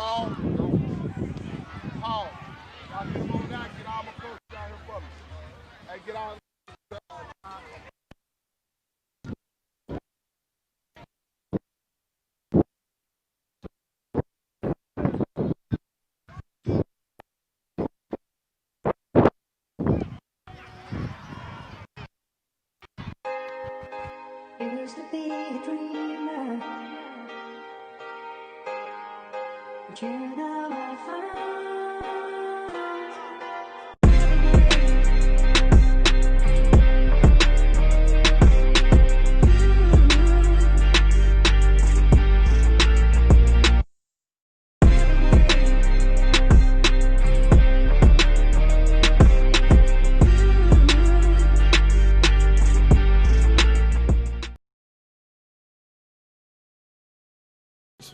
Paul. Y'all get him on down. Get all my coaches down here for me. Hey, get on. Used to be a dreamer, but you know I found.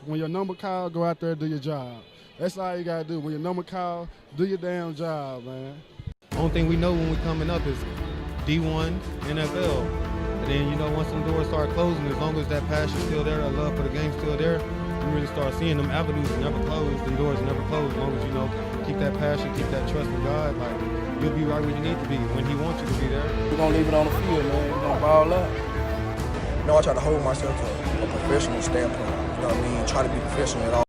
When your number call, go out there and do your job. That's all you gotta do. When your number call, do your damn job, man. Only thing we know when we coming up is D1, NFL. And then, you know, once some doors start closing, as long as that passion's still there, that love for the game's still there, you really start seeing them avenues never close, them doors never close. As long as, you know, keep that passion, keep that trust in God, like, you'll be right where you need to be when He wants you to be there. We're going to leave it on the field, man. We're going to ball up. You know, I try to hold myself to a professional standpoint. You know what I mean? Try to be professional at all.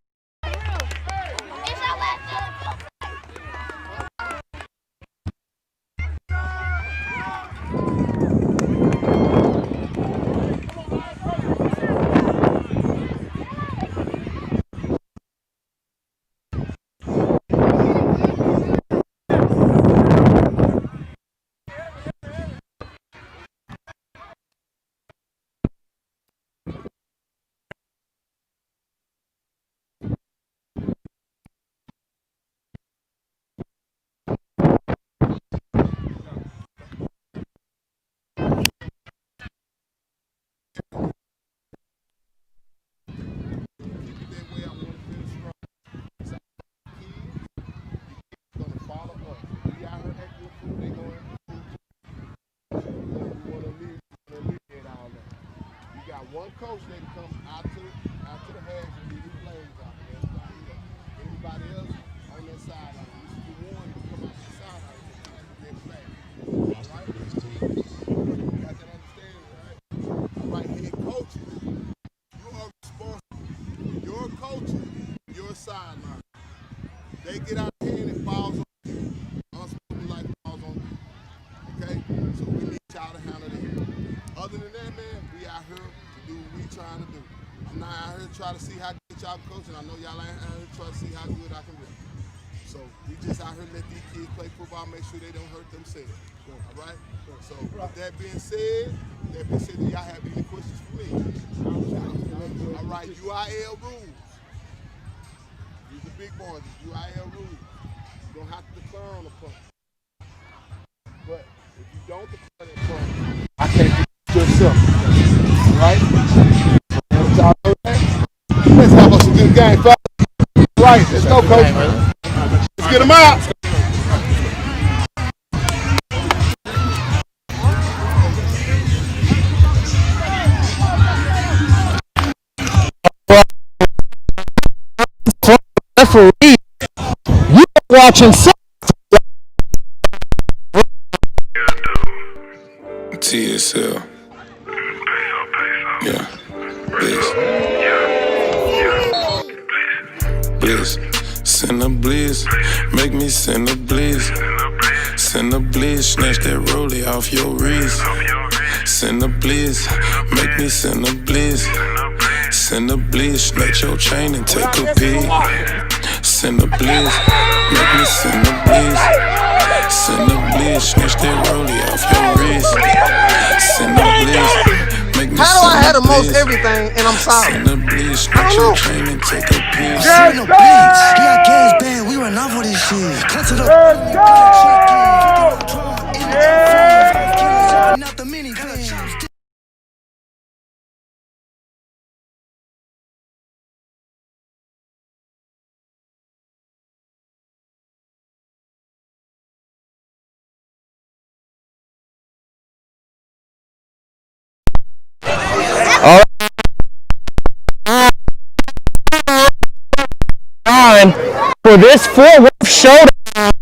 One coach that comes out to the hedge and lead the plays out there. Everybody else on that sideline. This is the one to come out the sideline and their flag. All right? You got that understanding, right? All right, head coaches, you are responsible. Your coaches, your sideline. They get out of hand and falls on you. Unsportsmanlike falls on you. Okay? So we need y'all to handle that. Other than that, man, we out here do what we trying to do. I'm not out here trying to see how good y'all coaching. I know y'all ain't out here trying to see how good I can be. So we just out here let these kids play football, make sure they don't hurt themselves. Sure. All right? Sure. So with that being said, do y'all have any questions for me? All right, UIL rules. These are big boys, UIL rules. You don't have to declare on the punt. But if you don't declare that punt, I can't do it yourself. Right? Let's have us a good game, fellas. Right, let's go, coach. Let's get them out. Referee, you watching TSL. Yeah. Bliss. Send a bliss. Make me send a bliss. Send a bliss. Snatch that rollie off your wrist. Send a bliss. Make me send a bliss. Send a bliss. Snatch your chain and take a peek. Send a bliss. Make me send a bliss. Send a bliss. Snatch that rollie off your wrist. Send a bliss. How do I have the most everything and I'm sorry? Send a bliss. Snatch your chain and take a peek. Send a bliss. He got gas bag. We run off with this shit. Cut to the. Let's go. Yeah. Not the mini clutch. All time for this Fort Worth showdown.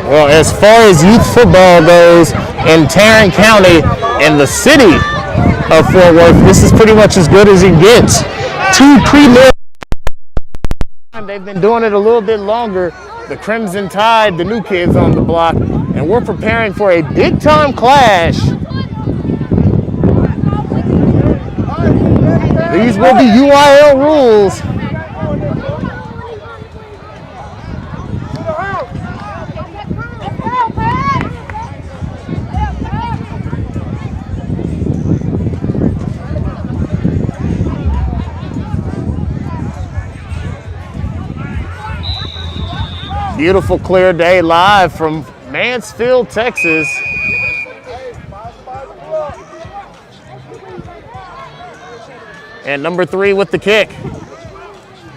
Well, as far as youth football goes in Tarrant County and the city of Fort Worth, this is pretty much as good as it gets. Two premier. They've been doing it a little bit longer. The Crimson Tide, the new kids on the block, and we're preparing for a big-time clash. These will be UIL rules. Beautiful clear day live from Mansfield, Texas. And number 3 with the kick.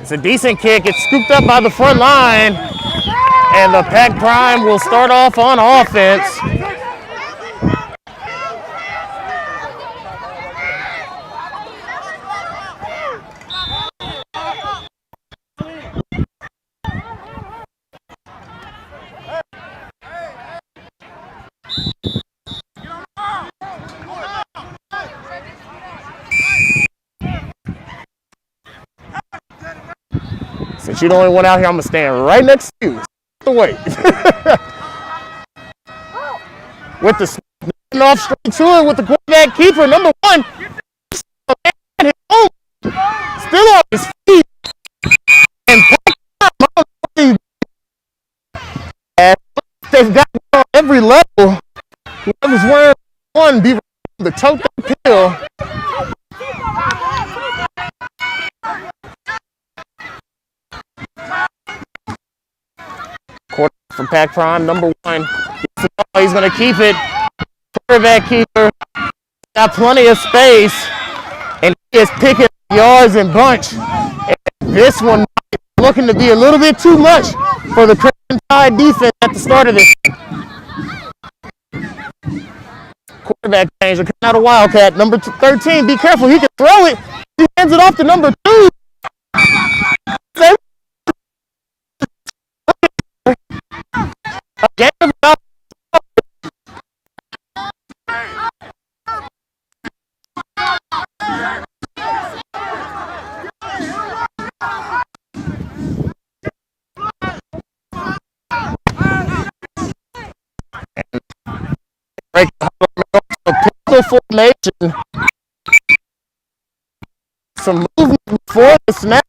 It's a decent kick. It's scooped up by the front line. And the Pac Prime will start off on offense. Since you're the only one out here, I'm going to stand right next to you. The way. With the off straight to it with the quarterback keeper, number 1. Still on his feet. And they've got on every level. Whoever's wearing 1 be the tote pill. Quarterback from Pac Prime, number 1. He's going to keep it. Quarterback keeper got plenty of space, and he is picking yards and bunch. And this one is looking to be a little bit too much for the Crimson Tide defense at the start of this. Quarterback change, coming out of Wildcat, number 13. Be careful, he can throw it. He hands it off to number 2. Pistol formation. Some movement before the snap.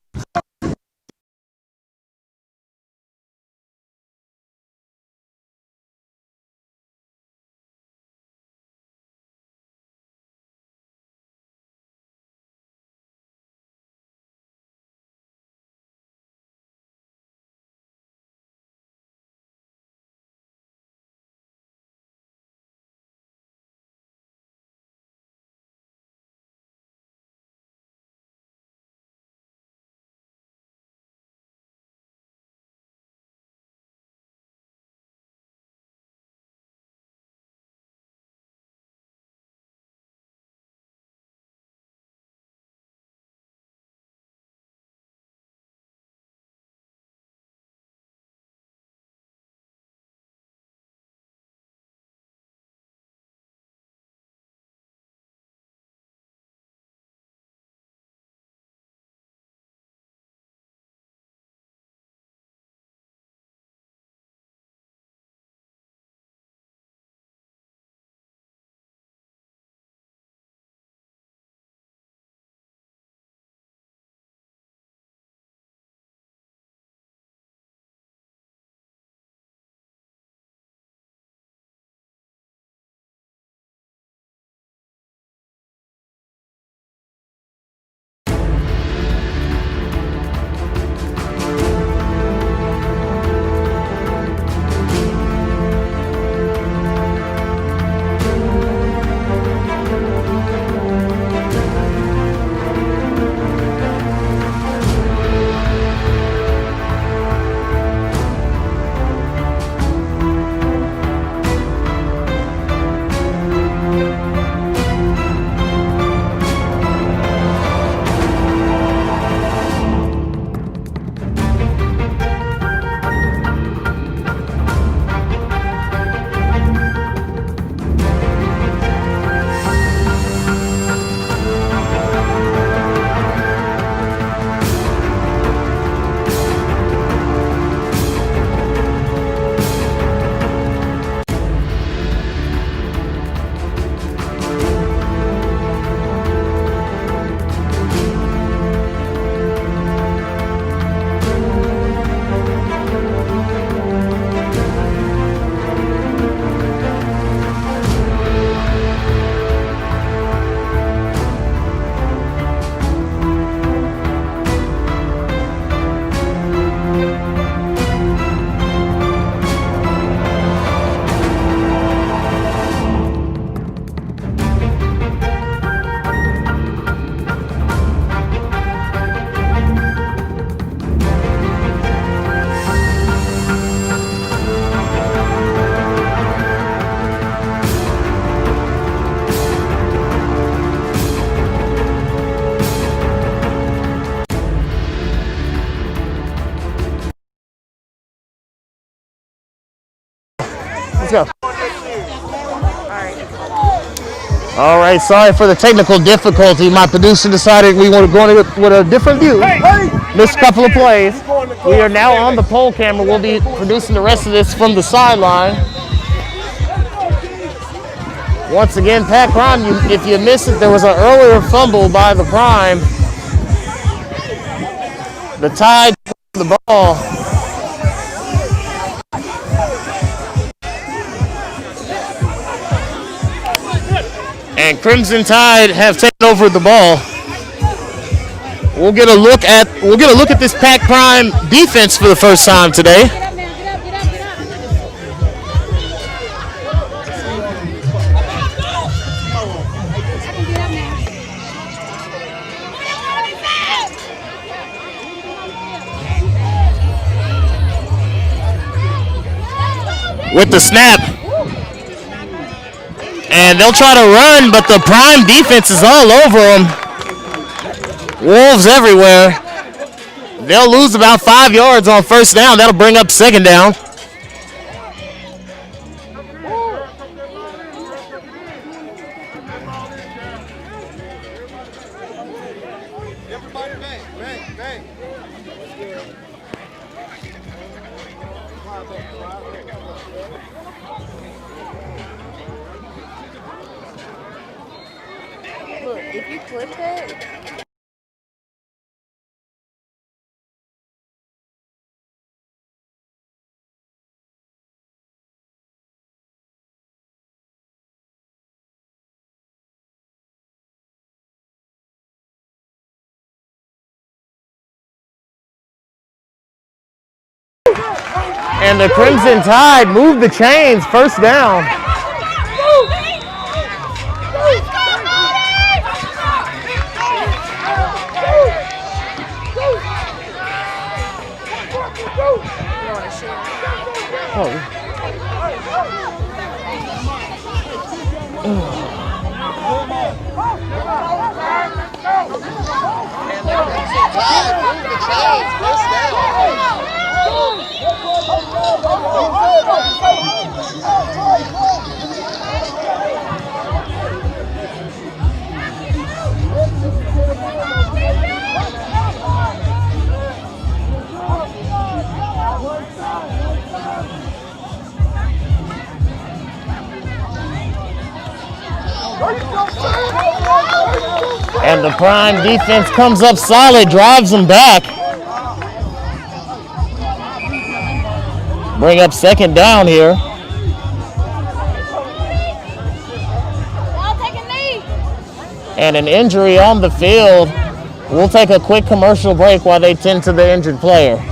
go. All right, sorry for the technical difficulty. My producer decided we want to go with a different view. Missed a couple of plays. We are now on the pole camera. We'll be producing the rest of this from the sideline. Once again, Pat Prime, if you missed it, there was an earlier fumble by the Prime. The Tide the ball. And Crimson Tide have taken over the ball. We'll get a look at this Pat Prime defense for the first time today. With the snap. And they'll try to run, but the Prime defense is all over them. Wolves everywhere. They'll lose about 5 yards on first down. That'll bring up second down. If you clip it. And the Crimson Tide move the chains, first down. And the Prime defense comes up solid, drives them back. Bring up second down here. And an injury on the field. We'll take a quick commercial break while they tend to the injured player.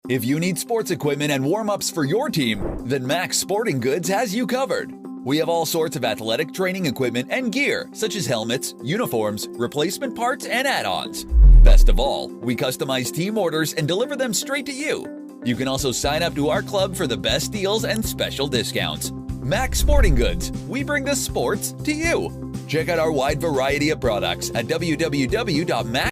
If you need sports equipment and warm-ups for your team, then Max Sporting Goods has you covered. We have all sorts of athletic training equipment and gear, such as helmets, uniforms, replacement parts, and add-ons. Best of all, we customize team orders and deliver them straight to you. You can also sign up to our club for the best deals and special discounts. Max Sporting Goods, we bring the sports to you. Check out our wide variety of products at www.max.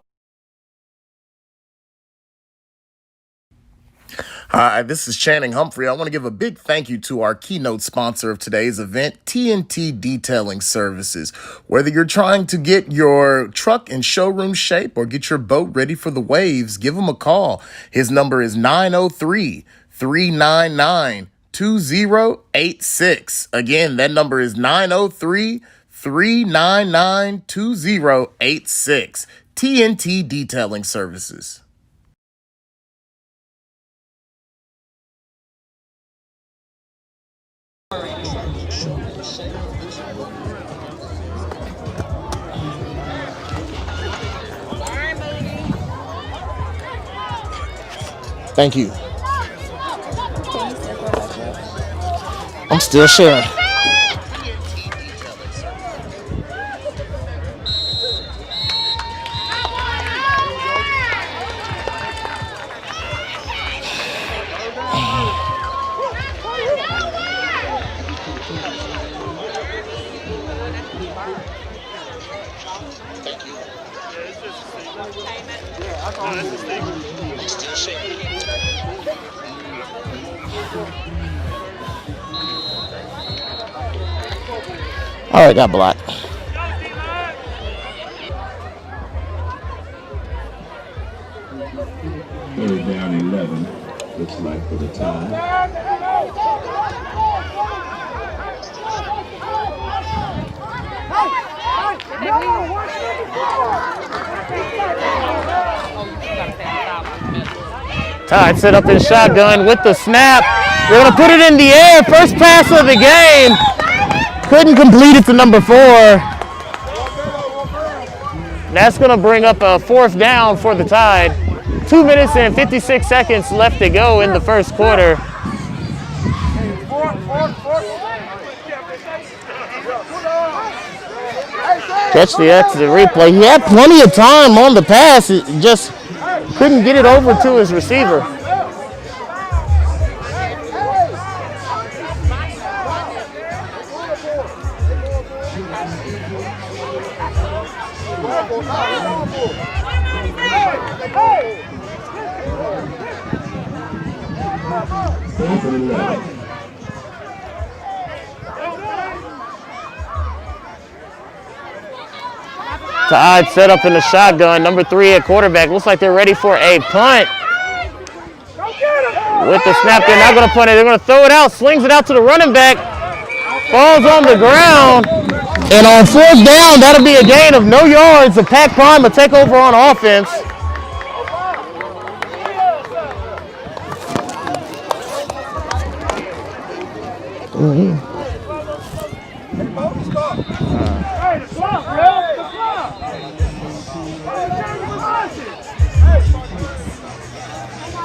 Hi, this is Channing Humphrey. I want to give a big thank you to our keynote sponsor of today's event, TNT Detailing Services. Whether you're trying to get your truck in showroom shape or get your boat ready for the waves, give him a call. His number is 903-399-2086. Again, that number is 903-399-2086. TNT Detailing Services. Thank you. I'm still sharing. All right, got blocked. Third down 11. Looks like for the time. Tide set up in shotgun with the snap. They're going to put it in the air. First pass of the game. Couldn't complete it to number 4. That's going to bring up a 4th down for the Tide. 2 minutes and 56 seconds left to go in the first quarter. Catch the exit replay. He had plenty of time on the pass. It just couldn't get it over to his receiver. Tide set up in the shotgun. Number 3 at quarterback. Looks like they're ready for a punt. With the snap, they're not going to punt it. They're going to throw it out. Slings it out to the running back. Falls on the ground. And on 4th down, that'll be a gain of no yards. The Pac Prime will take over on offense.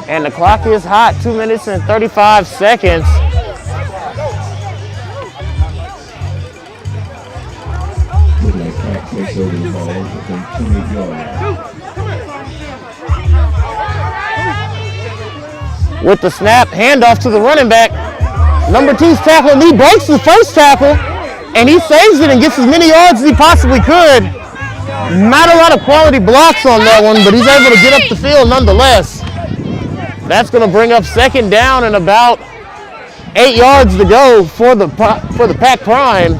And the clock is hot, 2 minutes and 35 seconds. With the snap, handoff to the running back. Number 2's tackling. He breaks the first tackle, and he saves it and gets as many yards as he possibly could. Not a lot of quality blocks on that one, but he's able to get up the field nonetheless. That's going to bring up 2nd down and about 8 yards to go for the Pac Prime.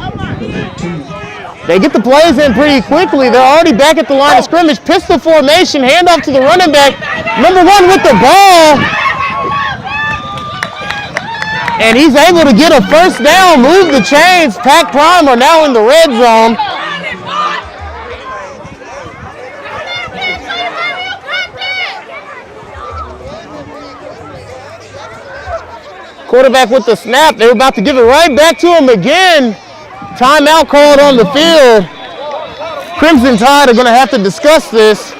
They get the plays in pretty quickly. They're already back at the line of scrimmage. Pistol formation, handoff to the running back. Number 1 with the ball. And he's able to get a 1st down, move the chains. Pac Prime are now in the red zone. Quarterback with the snap. They're about to give it right back to him again. Timeout called on the field. Crimson Tide are going to have to discuss this.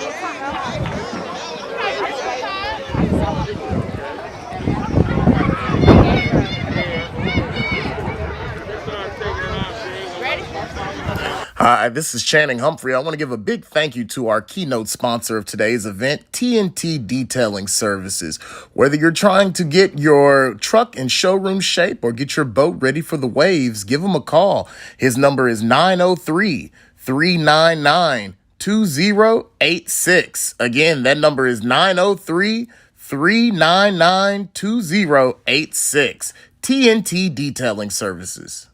Hi, this is Channing Humphrey. I want to give a big thank you to our keynote sponsor of today's event, TNT Detailing Services. Whether you're trying to get your truck in showroom shape or get your boat ready for the waves, give him a call. His number is 903-399-2086. Again, that number is 903-399-2086. TNT Detailing Services.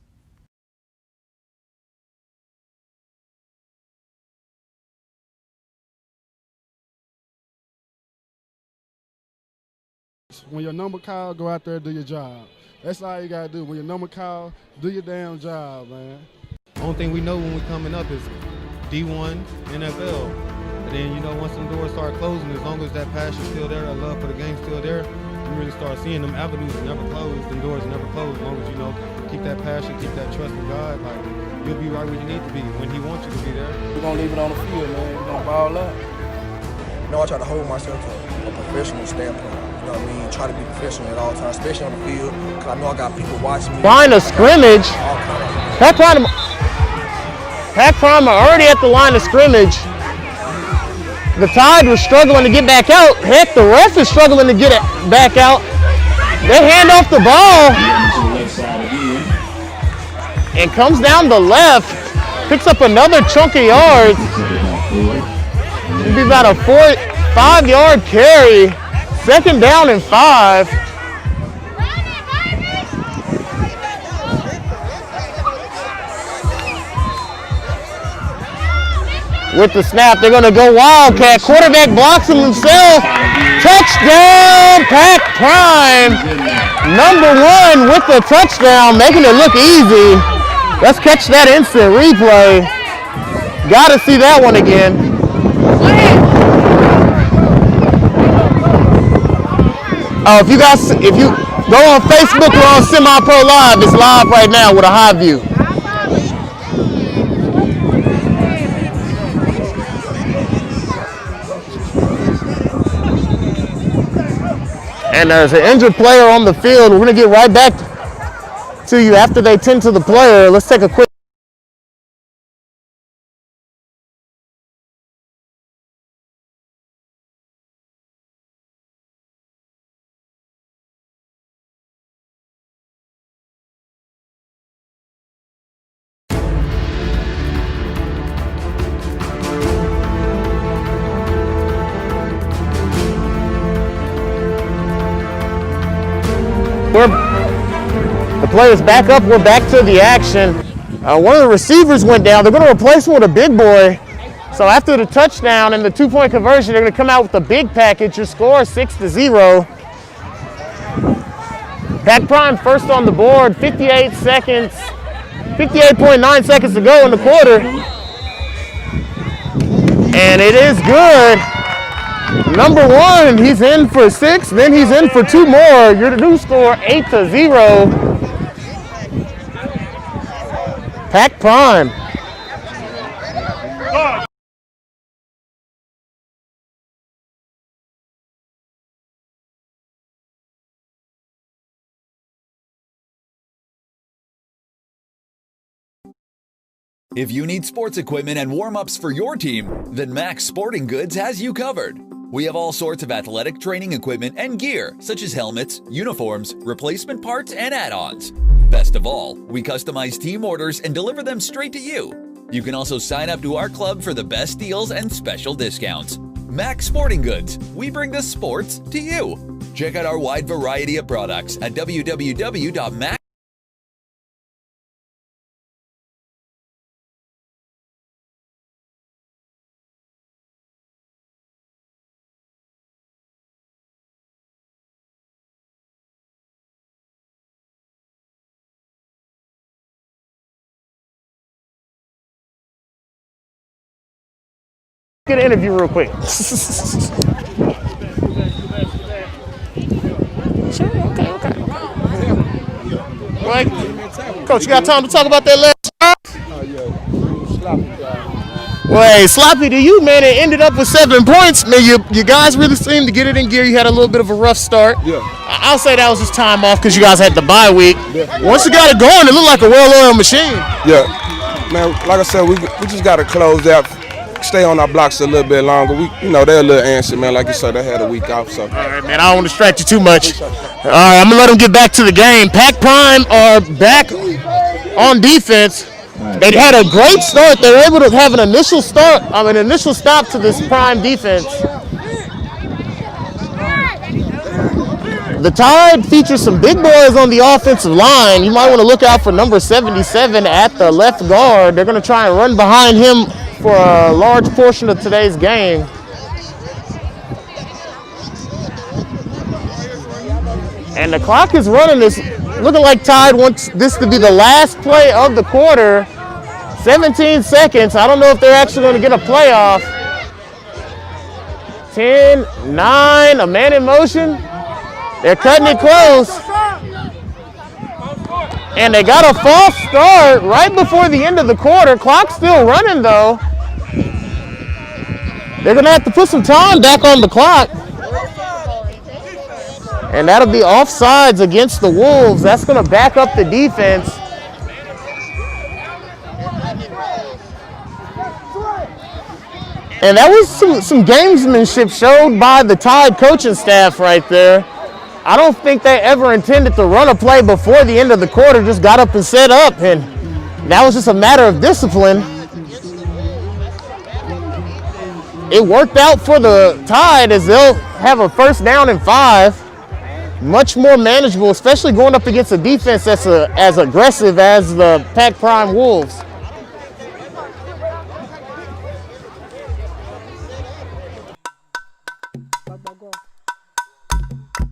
When your number call, go out there and do your job. That's all you got to do. When your number call, do your damn job, man. Only thing we know when we're coming up is D1, NFL. And then, you know, once them doors start closing, as long as that passion's still there, that love for the game's still there, you really start seeing them avenues never close, them doors never close. As long as, you know, keep that passion, keep that trust in God, like, you'll be right where you need to be when he wants you to be there. We're going to leave it on the field, man. We're going to ball up. You know, I try to hold myself to a professional standpoint. You know what I mean? Try to be professional at all times, especially on the field, because I know I got people watching me. Line of scrimmage. Pac Prime are already at the line of scrimmage. The Tide was struggling to get back out. Heck, the ref is struggling to get it back out. They hand off the ball. And comes down the left. Picks up another chunk of yards. It'll be about a 5-yard carry. 2nd down and 5. With the snap, they're going to go Wildcat. Quarterback blocks him himself. Touchdown, Pack Prime. Number 1 with the touchdown, making it look easy. Let's catch that instant replay. Got to see that one again. If you go on Facebook or on Semi-Pro Live, it's live right now with a high view. And there's an injured player on the field. We're going to get right back to you after they tend to the player. Let's take a quick. The player's back up. We're back to the action. One of the receivers went down. They're going to replace him with a big boy. So after the touchdown and the 2-point conversion, they're going to come out with the big package. Your score 6-0. Pack Prime first on the board. 58.9 seconds to go in the quarter. And it is good. Number 1, he's in for 6, then he's in for 2 more. Your new score 8-0. Pack Prime. If you need sports equipment and warm-ups for your team, then Max Sporting Goods has you covered. We have all sorts of athletic training equipment and gear, such as helmets, uniforms, replacement parts, and add-ons. Best of all, we customize team orders and deliver them straight to you. You can also sign up to our club for the best deals and special discounts. Max Sporting Goods, we bring the sports to you. Check out our wide variety of products at www.max. Get an interview real quick. Right. Coach, you got time to talk about that last shot? Well, hey, sloppy to you, man. It ended up with 7 points. Man, you guys really seemed to get it in gear. You had a little bit of a rough start. Yeah. I'll say that was just time off because you guys had the bye week. Yeah. Once you got it going, it looked like a well-oiled machine. Yeah. Man, like I said, we just got to close out. Stay on our blocks a little bit longer. They're a little antsy, man. Like you said, they had a week off. So. All right, man. I don't want to distract you too much. All right, I'm going to let them get back to the game. Pack Prime are back on defense. They had a great start. They were able to have an initial stop to this Prime defense. The Tide features some big boys on the offensive line. You might want to look out for number 77 at the left guard. They're going to try and run behind him for a large portion of today's game. And the clock is running. This looking like Tide wants this to be the last play of the quarter. 17 seconds. I don't know if they're actually going to get a playoff. 10, 9, a man in motion. They're cutting it close. And they got a false start right before the end of the quarter. Clock's still running though. They're going to have to put some time back on the clock. And that'll be offsides against the Wolves. That's going to back up the defense. And that was some gamesmanship showed by the Tide coaching staff right there. I don't think they ever intended to run a play before the end of the quarter, just got up and set up, and that was just a matter of discipline. it worked out for the Tide as they'll have a first down and 5. Much more manageable, especially going up against a defense that's as aggressive as the Pac Prime Wolves.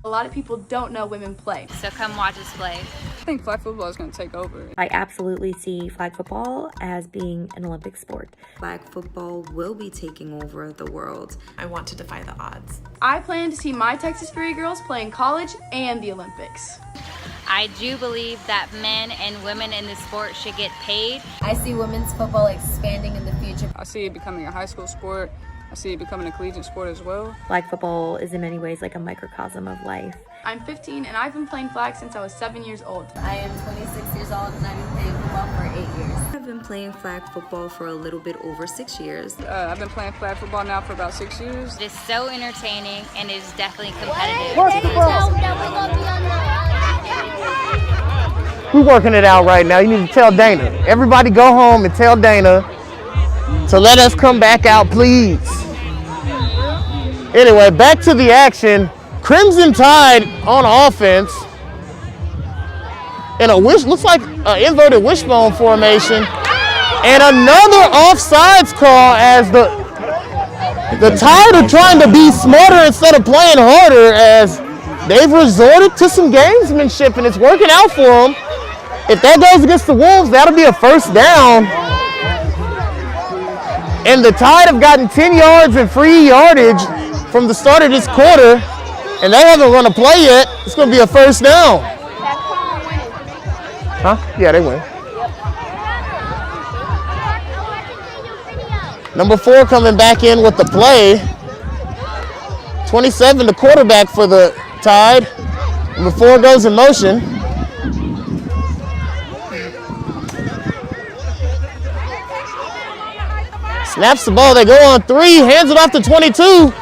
A lot of people don't know women play. So come watch us play. I think flag football is going to take over. I absolutely see flag football as being an Olympic sport. Flag football will be taking over the world. I want to defy the odds. I plan to see my Texas Fury girls play in college and the Olympics. I do believe that men and women in this sport should get paid. I see women's football expanding in the future. I see it becoming a high school sport. I see it becoming a collegiate sport as well. Flag football is in many ways like a microcosm of life. I'm 15 and I've been playing flag since I was 7 years old. I am 26 years old and I've been playing football for 8 years. I've been playing flag football for a little bit over 6 years. I've been playing flag football now for about 6 years. It is so entertaining and it is definitely competitive. We're working it out right now. You need to tell Dana. Everybody go home and tell Dana to let us come back out, please. Anyway, back to the action. Crimson Tide on offense. And looks like an inverted wishbone formation. And another offsides call as the Tide are trying to be smarter instead of playing harder as they've resorted to some gamesmanship and it's working out for them. If that goes against the Wolves, that'll be a first down. And the Tide have gotten 10 yards in free yardage from the start of this quarter, and they haven't run a play yet. It's going to be a first down. Huh? Yeah, they win. Number 4 coming back in with the play. 27, the quarterback for the Tide. Number 4 goes in motion. Snaps the ball, they go on 3, hands it off to 22.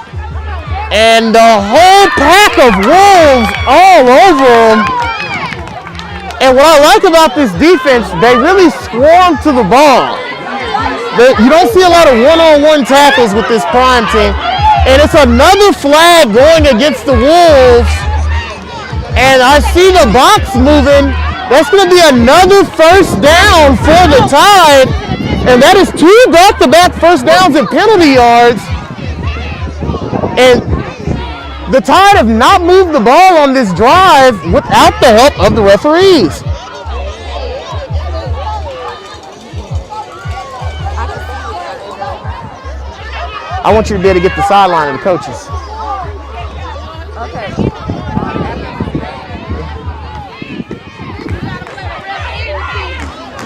And the whole pack of Wolves all over them. And what I like about this defense, they really swarm to the ball. You don't see a lot of one-on-one tackles with this Prime team. And it's another flag going against the Wolves. And I see the box moving. That's going to be another first down for the Tide. And that is 2 back-to-back first downs and penalty yards. And the Tide have not moved the ball on this drive without the help of the referees. I want you to be able to get the sideline of the coaches. Okay.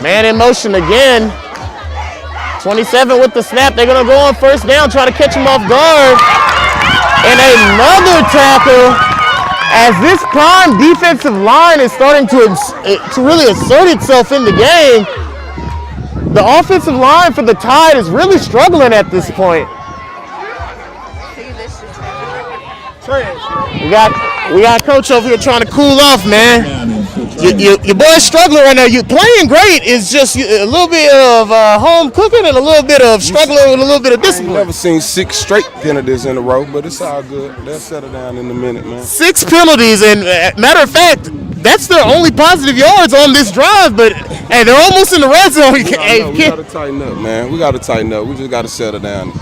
Man in motion again. 27 with the snap. They're going to go on first down, try to catch him off guard. And another tackle as this Prime defensive line is starting to really assert itself in the game. The offensive line for the Tide is really struggling at this point. We got Coach over here trying to cool off, man. Your boy's struggling right now. You playing great. It's just a little bit of home cooking and a little bit of struggling with a little bit of discipline. I've never seen 6 straight penalties in a row, but it's all good. They'll settle down in a minute, man. 6 penalties, and matter of fact, that's their only positive yards on this drive. But hey, they're almost in the red zone. We got to tighten up, man. We got to tighten up. We just got to settle down.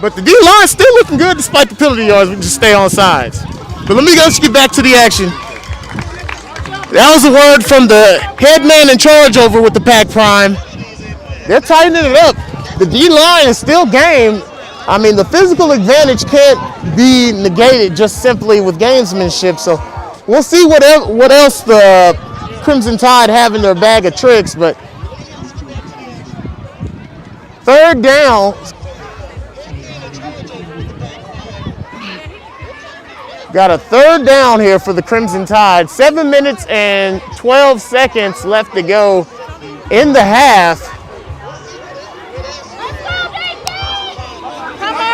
But the D-line's still looking good despite the penalty yards. We just stay on sides. But let me get back to the action. That was a word from the head man in charge over with the Pac Prime. They're tightening it up. The D-line is still game. I mean, the physical advantage can't be negated just simply with gamesmanship. So we'll see what else the Crimson Tide have in their bag of tricks. But third down. Got a third down here for the Crimson Tide. 7 minutes and 12 seconds left to go in the half. Come on,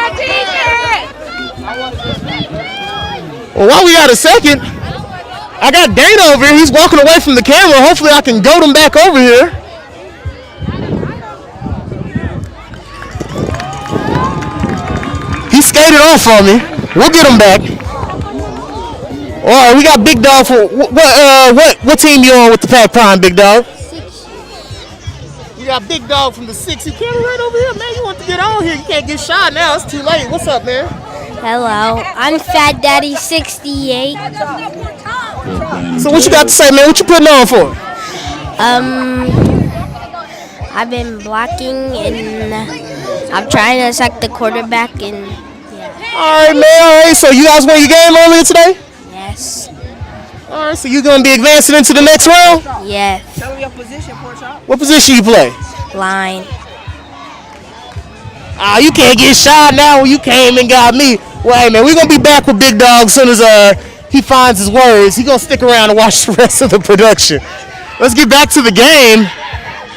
Well, while we got a second, I got Dana over here. He's walking away from the camera. Hopefully I can goad him back over here. faded off on me. We'll get him back. All right, we got Big Dog for what team you on with the Pack Prime, Big Dog? 6. You got Big Dog from the 6. You camera right over here, man. You want to get on here? You can't get shot now. It's too late. What's up, man? Hello, I'm Fat Daddy 68. So what you got to say, man? What you putting on for? I've been blocking and I'm trying to sack the quarterback and yeah. All right, man. All right. So you guys won your game earlier today? Yes. All right. So you're gonna be advancing into the next round? Yes. Tell me your position, Porchop. What position you play? Line. You can't get shot now when you came and got me. Well, hey, man, we're going to be back with Big Dog as soon as he finds his words. He's going to stick around and watch the rest of the production. Let's get back to the game.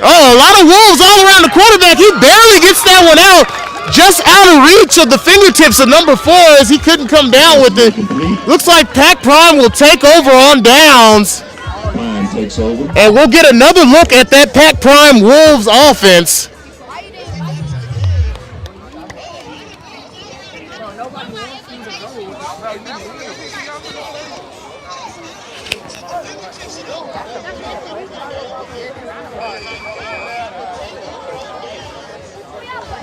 Oh, a lot of wolves all around the quarterback. He barely gets that one out. Just out of reach of the fingertips of number 4 as he couldn't come down with it. Looks like Pack Prime will take over on downs. Takes over. And we'll get another look at that Pack Prime Wolves offense.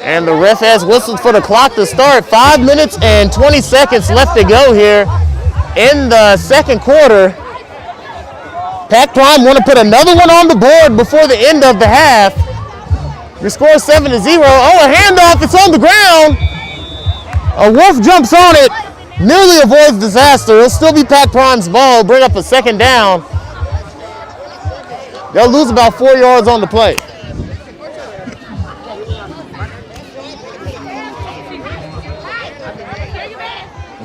And the ref has whistled for the clock to start. 5 minutes and 20 seconds left to go here in the second quarter. Pack Prime want to put another one on the board before the end of the half. Your score is 7-0. Oh, a handoff. It's on the ground. A Wolf jumps on it. Nearly avoids disaster. It'll still be Pack Prime's ball. Bring up a second down. They'll lose about 4 yards on the play.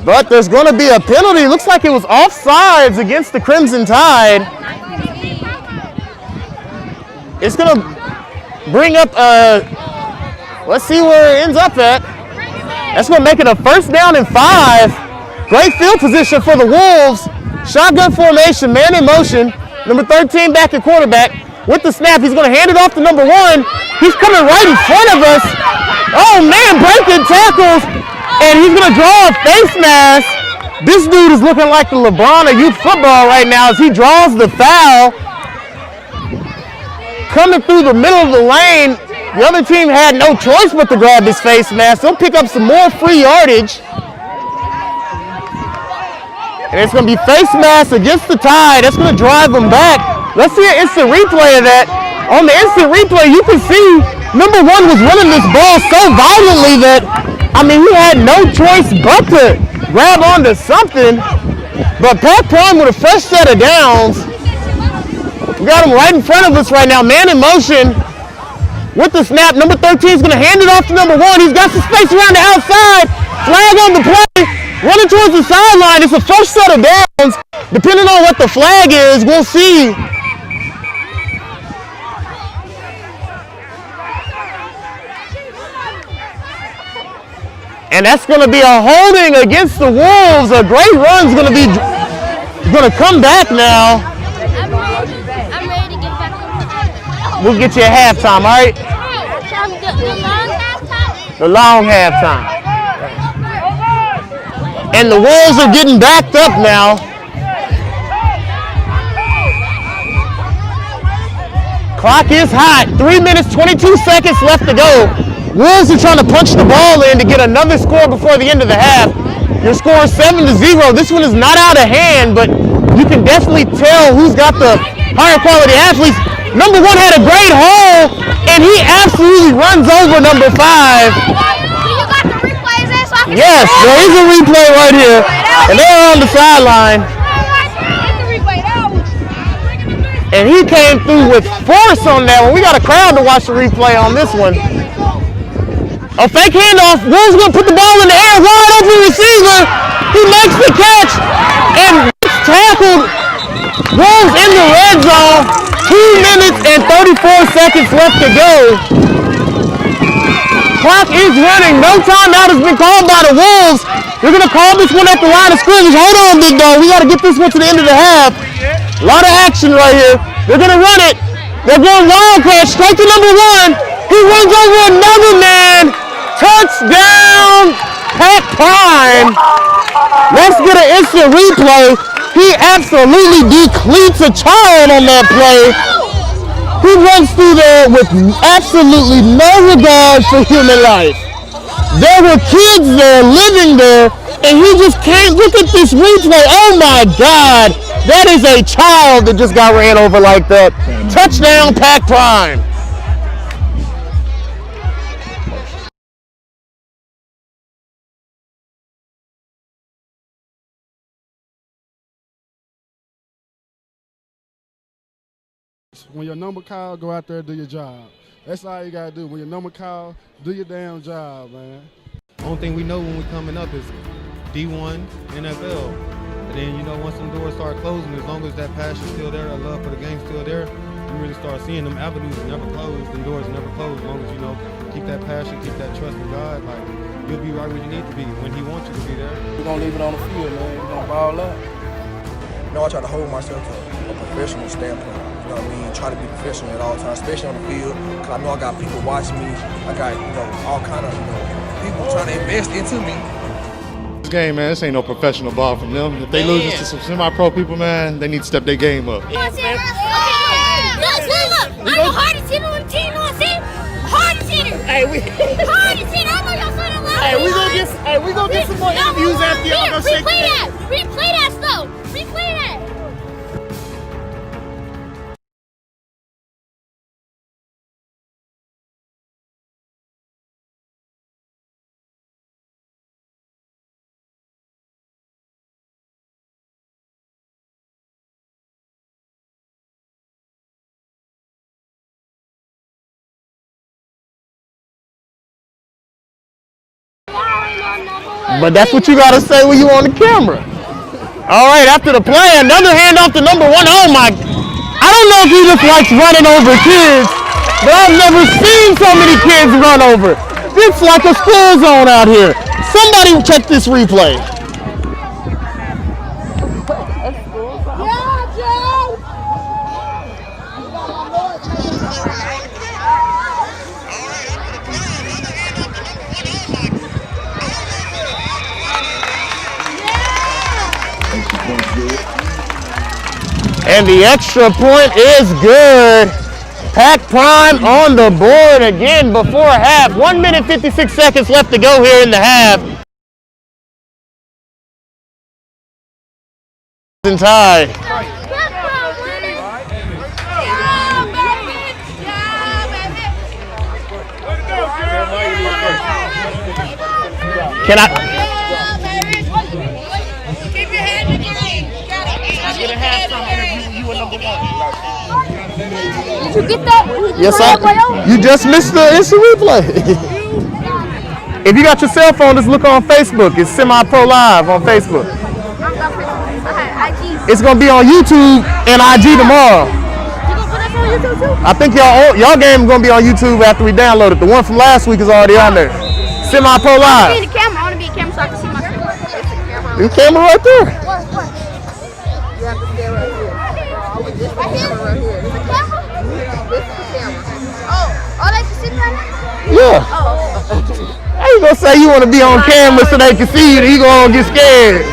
But there's going to be a penalty. Looks like it was offsides against the Crimson Tide. It's going to bring up let's see where it ends up at. That's going to make it a 1st down and 5. Great field position for the Wolves. Shotgun formation, man in motion. Number 13 back at quarterback. With the snap, he's going to hand it off to number 1. He's coming right in front of us. Oh, man, breaking tackles. And he's going to draw a face mask. This dude is looking like the LeBron of youth football right now as he draws the foul. Coming through the middle of the lane, the other team had no choice but to grab his face mask. They'll pick up some more free yardage. And it's going to be face mask against the Tide. That's going to drive them back. Let's see an instant replay of that. On the instant replay, you can see number 1 was running this ball so violently that he had no choice but to grab onto something. But Pack Prime with a fresh set of downs. We got him right in front of us right now. Man in motion with the snap. Number 13 is going to hand it off to number 1. He's got some space around the outside. Flag on the play. Running towards the sideline. It's a fresh set of downs. Depending on what the flag is, we'll see. And that's going to be a holding against the Wolves. A great run's going to come back now. I'm ready to get back. We'll get you at halftime, all right? The long halftime. And the Wolves are getting backed up now. Clock is hot. 3 minutes, 22 seconds left to go. Wolves are trying to punch the ball in to get another score before the end of the half. Your score is 7-0. This one is not out of hand, but you can definitely tell who's got the higher quality athletes. Number 1 had a great hole, and he absolutely runs over number 5. Yes, there is a replay right here, and they're on the sideline. And he came through with force on that one. We got a crowd to watch the replay on this one. A fake handoff. Wolves going to put the ball in the air. Wide open receiver. He makes the catch and gets tackled. Wolves in the red zone. 2 minutes and 34 seconds left to go. Clock is running. No timeout has been called by the Wolves. They're going to call this one at the line of scrimmage. Hold on, big dog. We got to get this one to the end of the half. A lot of action right here. They're going to run it. They're going wildcat straight to number 1. He runs over another man. Touchdown, Pat Prime. Let's get an instant replay. He absolutely decleats a child on that play. He runs through there with absolutely no regard for human life. There were kids there living there, and he just can't look at this replay. Oh my God, that is a child that just got ran over like that. Touchdown, Pat Prime. When your number call, go out there and do your job. That's all you gotta do. When your number call, do your damn job, man. Only thing we know when we coming up is D1, NFL. And then, you know, once them doors start closing, as long as that passion still there, that love for the game still there, you really start seeing them avenues never close, them doors never close. As long as, you know, keep that passion, keep that trust in God, like, you'll be right where you need to be when he wants you to be there. We're going to leave it on the field, man. We're going to ball up. You know, I try to hold myself to a professional standpoint. You know what I mean? Try to be professional at all times, especially on the field, because I know I got people watching me. I got, you know, all kind of, you know, people trying to invest into me. This game, man, this ain't no professional ball from them. If they lose this to some semi-pro people, man, they need to step their game up. Look, I'm the hardest hitter on the team, you know what I'm saying? Hardest hitter. Hardest hitter. I know y'all saw that last we gonna get some more interviews after y'all go shake that. Replay that stuff. Replay that. But that's what you gotta say when you on the camera. All right, after the play, another handoff to number 1. Oh my, I don't know if he just likes running over kids, but I've never seen so many kids run over. It's like a school zone out here. Somebody check this replay. And the extra point is good. Pat Prime on the board again before half. 1 minute 56 seconds left to go here in the half. Tie. Can I? Keep your hand in the ring. Get a halftime interview. You and number 1. Did you get that? Yes, sir. You just missed the instant replay. If you got your cell phone, just look on Facebook. It's Semi-Pro Live on Facebook. It's gonna be on YouTube and IG tomorrow. You gonna put us on YouTube too? I think y'all game is gonna be on YouTube after we download it. The one from last week is already on there. Semi-Pro Live. I want to be in the camera. I want to be in the camera so I can see my face. The camera right there. What? You have to stay right here. This is the camera right here. This is the camera? This is the camera. Oh, they can see me right now? Yeah. Oh. I ain't gonna say you want to be on camera so they can see you. You gonna get scared.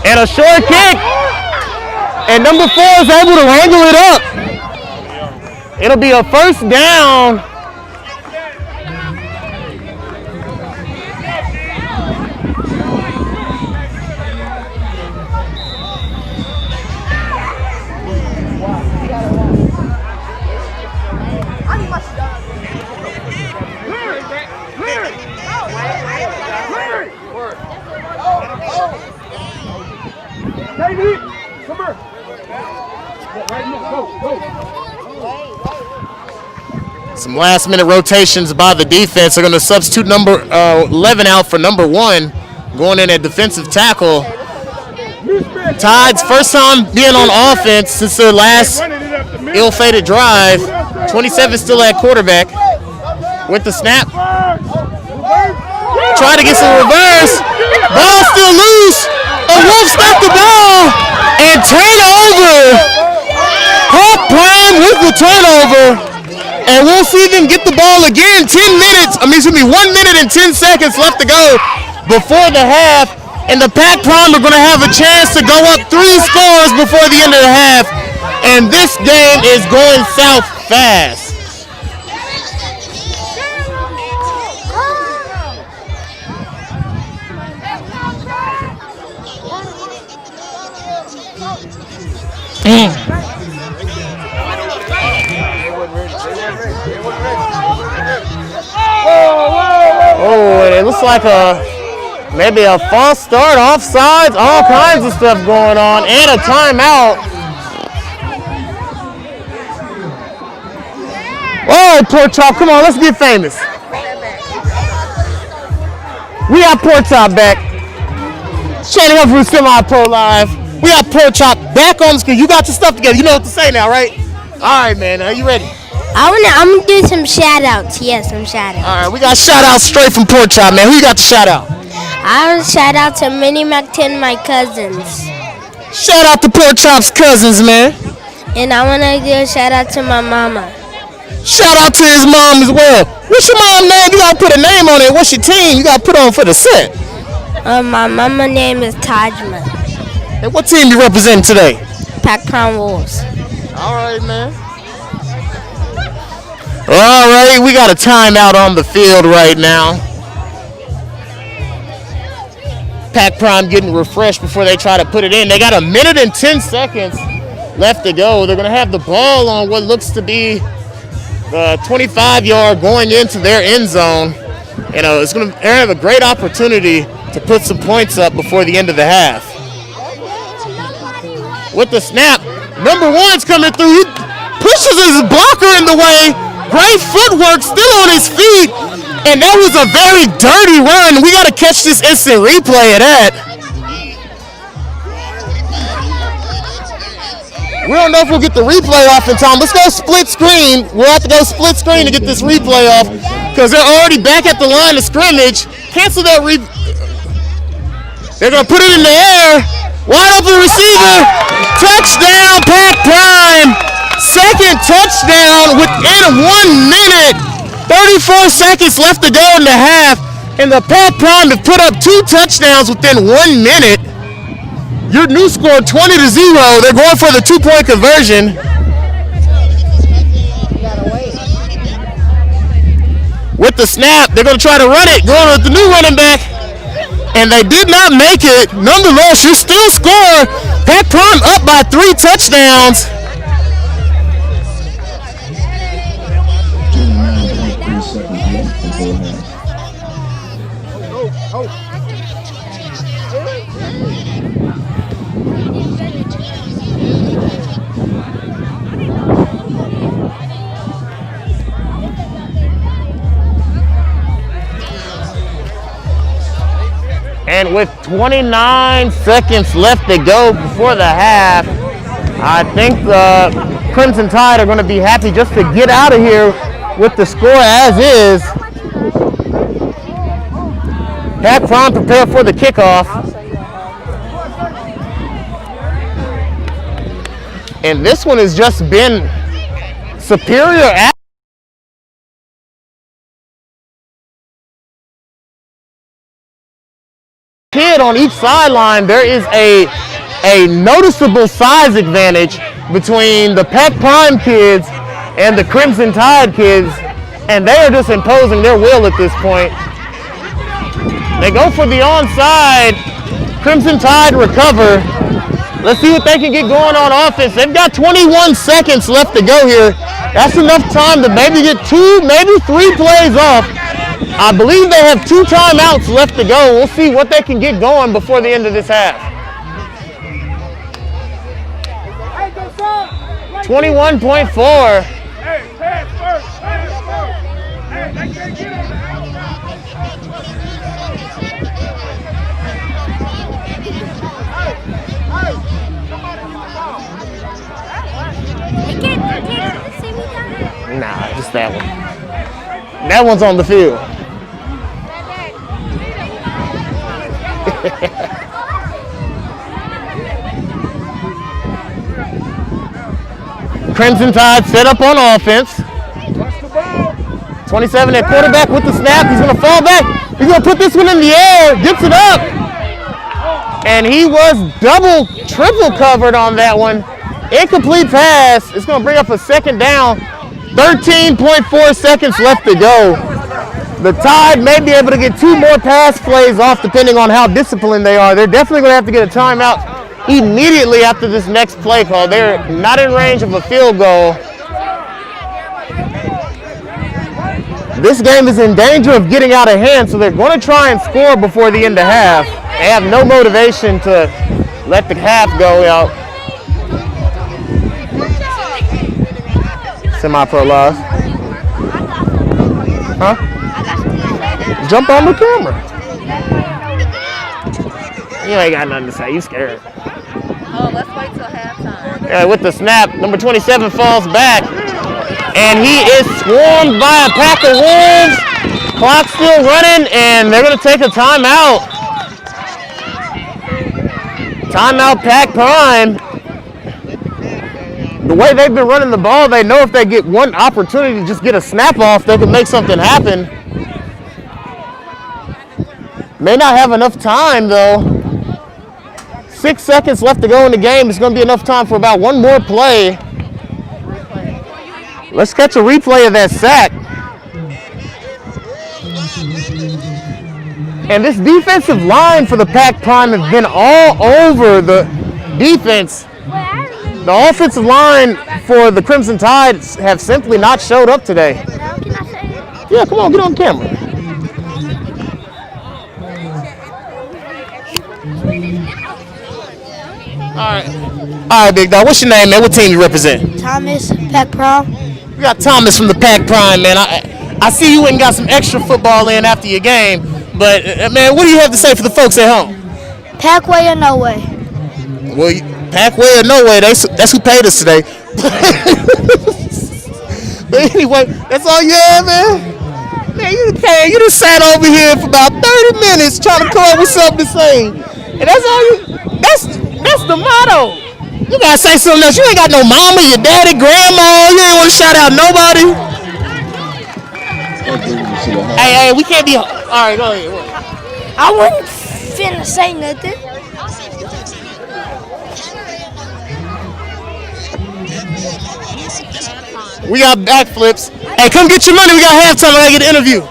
And a short kick. And number 4 is able to wrangle it up. It'll be a first down. Some last minute rotations by the defense. They're going to substitute number 11 out for number 1, going in at defensive tackle. Tide's first time being on offense since their last ill-fated drive. 27 still at quarterback with the snap. Try to get some reverse. Ball still loose. A Wolf snapped the ball and turnover. Pat Prime with the turnover. And And we'll see them get the ball again. 1 minute and 10 seconds left to go before the half. And the Pac Prime are going to have a chance to go up 3 scores before the end of the half. And this game is going south fast. Oh, and it looks like maybe a false start, offsides, all kinds of stuff going on, and a timeout. Oh, Pork Chop, come on, let's get famous. We got Pork Chop back. Channing Humphrey Semi-Pro Live. We got Pork Chop back on the screen. You got your stuff together. You know what to say now, right? All right, man. Are you ready? I'm gonna do some shout outs. Yes, some shout outs. All right, we got shout outs straight from Pork Chop, man. Who you got the shout out? I want to shout out to Minnie McTin, my cousins. Shout out to Pork Chop's cousins, man. And I want to give a shout out to my mama. Shout out to his mom as well. What's your mom's name? You gotta put a name on it. What's your team? You gotta put on for the set. My mama name is Tajma. And what team you representing today? Pac Prime Wolves. All right, man. All right, we got a timeout on the field right now. Pac Prime getting refreshed before they try to put it in. They got 1 minute and 10 seconds left to go. They're going to have the ball on what looks to be the 25-yard going into their end zone. You know, it's going to have a great opportunity to put some points up before the end of the half. With the snap, number 1's coming through. He pushes his blocker in the way. Great footwork, still on his feet. And that was a very dirty run. We got to catch this instant replay of that. We don't know if we'll get the replay off in time. Let's go split screen. We'll have to go split screen to get this replay off because they're already back at the line of scrimmage. Cancel that They're going to put it in the air. Wide open receiver. Touchdown, Pac Prime. Second touchdown within 1 minute. 34 seconds left to go in the half. And the Pac Prime have put up 2 touchdowns within 1 minute. Your new score 20-0. They're going for the 2-point conversion. With the snap, they're going to try to run it. Going with the new running back. And they did not make it. Nonetheless, you still score. Pac Prime up by 3 touchdowns. 29.3 seconds left before half. And with 29 seconds left to go before the half, I think the Crimson Tide are going to be happy just to get out of here with the score as is. Pac Prime prepare for the kickoff. And this one has just been superior. Kid on each sideline, there is a noticeable size advantage between the Pac Prime kids and the Crimson Tide kids, and they are just imposing their will at this point. They go for the onside. Crimson Tide recover. Let's see what they can get going on offense. They've got 21 seconds left to go here. That's enough time to maybe get 2, maybe 3 plays off. I believe they have 2 timeouts left to go. We'll see what they can get going before the end of this half. 21.4. Nah, just that one. That one's on the field. Crimson Tide set up on offense. 27 at quarterback with the snap. He's going to fall back. He's going to put this one in the air. Gets it up. And he was triple covered on that one. Incomplete pass. It's going to bring up a second down. 13.4 seconds left to go. The Tide may be able to get 2 more pass plays off depending on how disciplined they are. They're definitely going to have to get a timeout immediately after this next play call. They're not in range of a field goal. This game is in danger of getting out of hand, so they're going to try and score before the end of half. They have no motivation to let the half go out. Semi-pro live. Huh? Jump on the camera. You ain't got nothing to say. You scared. Oh, let's wait till halftime. Yeah, with the snap, number 27 falls back. And he is swarmed by a pack of wolves. Clock still running, and they're going to take a timeout. Timeout, Pack Prime. The way they've been running the ball, they know if they get one opportunity to just get a snap off, they can make something happen. May not have enough time, though. 6 seconds left to go in the game. It's going to be enough time for about one more play. Let's catch a replay of that sack. And this defensive line for the Pack Prime has been all over the defense. The offensive line for the Crimson Tide have simply not showed up today. Yeah, come on, get on camera. All right, big dog. What's your name, man? What team you represent? Thomas, Pack Prime. We got Thomas from the Pack Prime, man. I see you went and got some extra football in after your game, but man, what do you have to say for the folks at home? Pack way or no way? Well, Pack way or no way, that's who paid us today. But anyway, that's all you have, man. Man, you just sat over here for about 30 minutes trying to come up with something to say, and that's all you. That's the motto. You gotta say something else. You ain't got no mama, your daddy, grandma. You ain't want to shout out nobody. Hey, we can't be. All right, go ahead. I wasn't finna say nothing. We got backflips. Hey, come get your money. We got halftime. I gotta get an interview.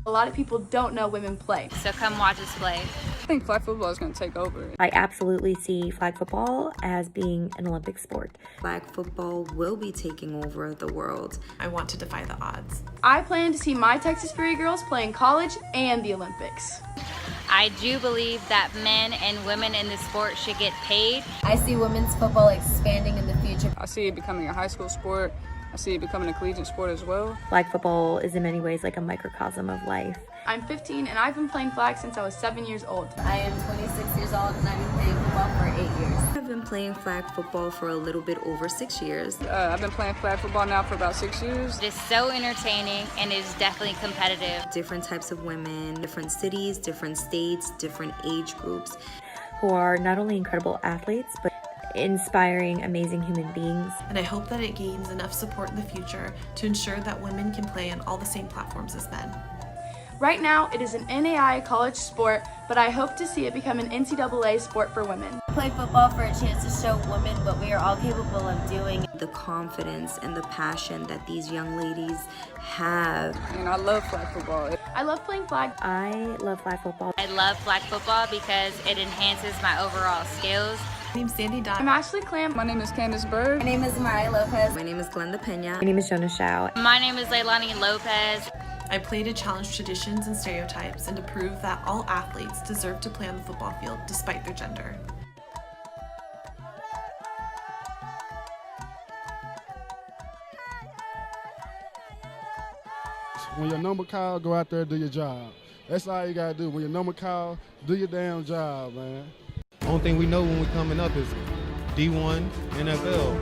A lot of people don't know women play. So come watch us play. I think flag football is going to take over. I absolutely see flag football as being an Olympic sport. Flag football will be taking over the world. I want to defy the odds. I plan to see my Texas Fury girls play in college and the Olympics. I do believe that men and women in the sport should get paid. I see women's football expanding in the future. I see it becoming a high school sport. I see it becoming a collegiate sport as well. Flag football is in many ways like a microcosm of life. I'm 15 and I've been playing flag since I was 7 years old. I am 26 years old and I've been playing football for 8 years. I've been playing flag football for a little bit over 6 years. I've been playing flag football now for about 6 years. It is so entertaining and it is definitely competitive. Different types of women, different cities, different states, different age groups. Who are not only incredible athletes, but inspiring, amazing human beings. And I hope that it gains enough support in the future to ensure that women can play on all the same platforms as men. Right now, it is an NAIA college sport, but I hope to see it become an NCAA sport for women. I play football for a chance to show women what we are all capable of doing. The confidence and the passion that these young ladies have. And I love flag football. I love playing flag. I love flag football. I love flag football because it enhances my overall skills. My name's Sandy Dot. I'm Ashley Clam. My name is Candace Bird. My name is Mariah Lopez. My name is Glenda Pena. My name is Jonah Shao. My name is Leilani Lopez. I play to challenge traditions and stereotypes and to prove that all athletes deserve to play on the football field despite their gender. When your number call, go out there and do your job. That's all you gotta do. When your number call, do your damn job, man. Only thing we know when we're coming up is D1, NFL.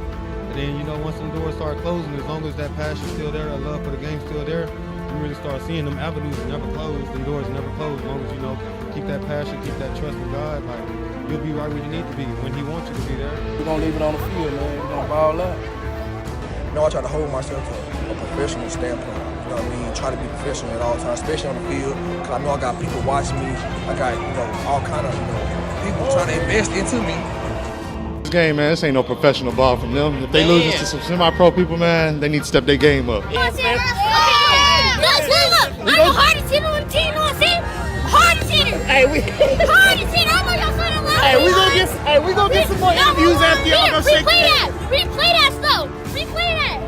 And then, you know, once some doors start closing, as long as that passion's still there, that love for the game's still there, you really start seeing them avenues never close, them doors never close. As long as, you know, keep that passion, keep that trust in God, like, you'll be right where you need to be when He wants you to be there. We're going to leave it on the field, man. We're going to ball up. You know, I try to hold myself to a professional standpoint. You know what I mean? Try to be professional at all times, especially on the field, because I know I got people watching me. I got, you know, all kind of, you know, people trying to invest into me. This game, man, this ain't no professional ball from them. If they lose this to some semi-pro people, man, they need to step their game up. Look, I'm the hardest hitter on the team, you know what I'm saying? Hardest hitter. Hardest hitter. I'm on your side of the line. We gonna get some more interviews after y'all go shake hands. Replay that stuff. Replay that.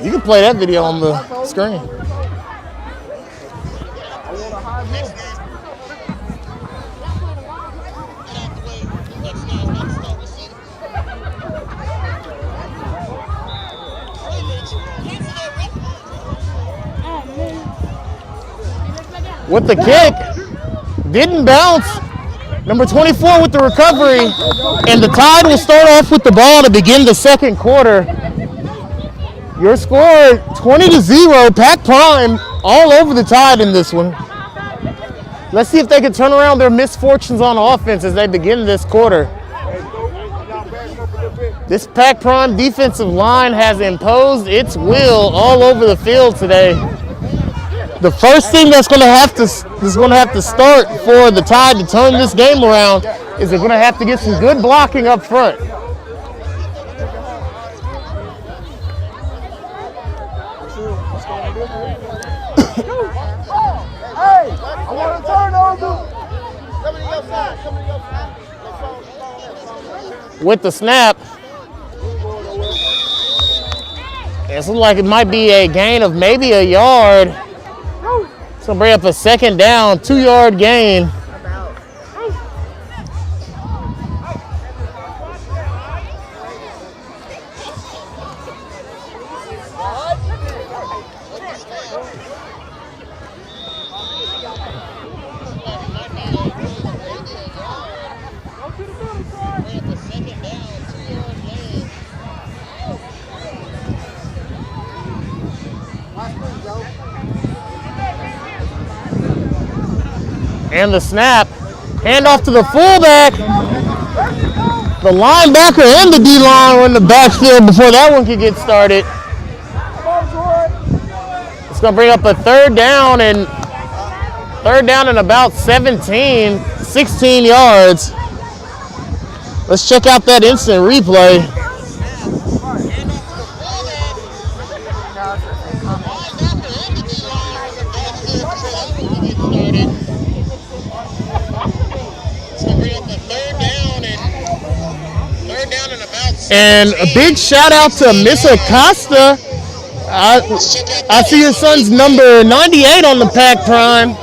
You can play that video on the screen. With the kick, didn't bounce. Number 24 with the recovery, and the Tide will start off with the ball to begin the second quarter. Your score 20-0. Pac Prime all over the Tide in this one. Let's see if they can turn around their misfortunes on offense as they begin this quarter. This Pac Prime defensive line has imposed its will all over the field today. The first thing that's going to have to start for the Tide to turn this game around is they're going to have to get some good blocking up front. With the snap, it looks like it might be a gain of maybe a yard. It's gonna bring up a second down, 2-yard gain. And the snap, handoff to the fullback. The linebacker and the D-line were in the backfield before that one could get started. It's gonna bring up a third down and about 16 yards. Let's check out that instant replay. And a big shout out to Miss Acosta. I see your son's number 98 on the Pac Prime.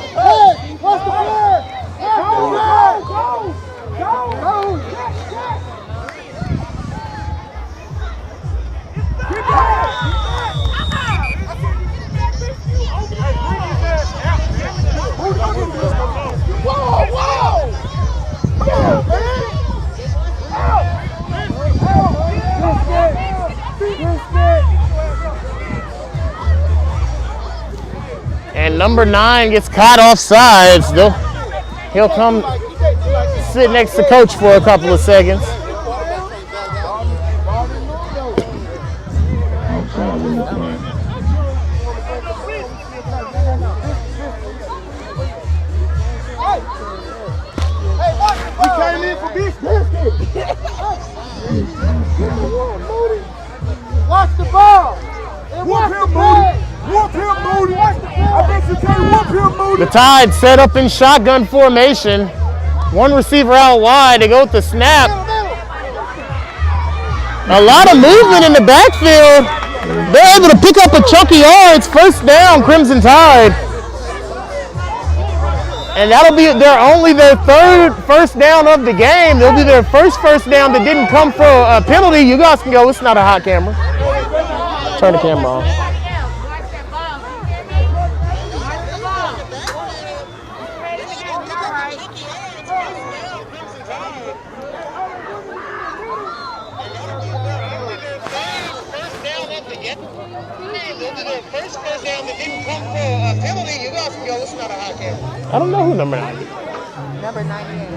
And number 9 gets caught off sides. He'll come sit next to coach for a couple of seconds. We came in for business. Watch the ball. Whoop him, Moody. Whoop him, Moody. I bet you can't whoop him, Moody. The Tide set up in shotgun formation. One receiver out wide. They go with the snap. A lot of movement in the backfield. They're able to pick up a chunk of yards. First down, Crimson Tide. And that'll be their third first down of the game. It'll be their first down that didn't come for a penalty. You guys can go. It's not a hot camera. Turn the camera on. I don't know who number 9 is. Number 98.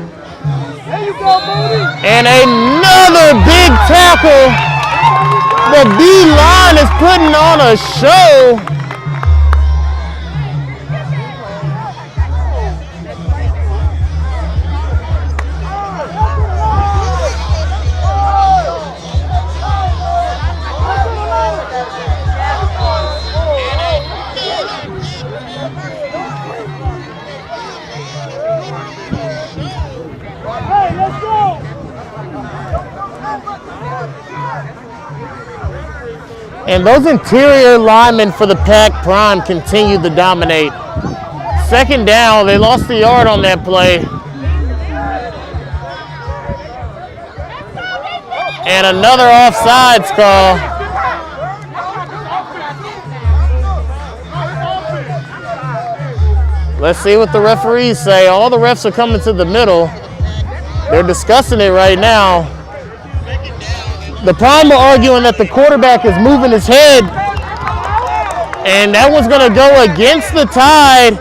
There you go, Moody. And another big tackle. The D-line is putting on a show. And those interior linemen for the Pac Prime continue to dominate. Second down, they lost the yard on that play. And another offsides call. Let's see what the referees say. All the refs are coming to the middle. They're discussing it right now. The Prime are arguing that the quarterback is moving his head And that was going to go against the Tide.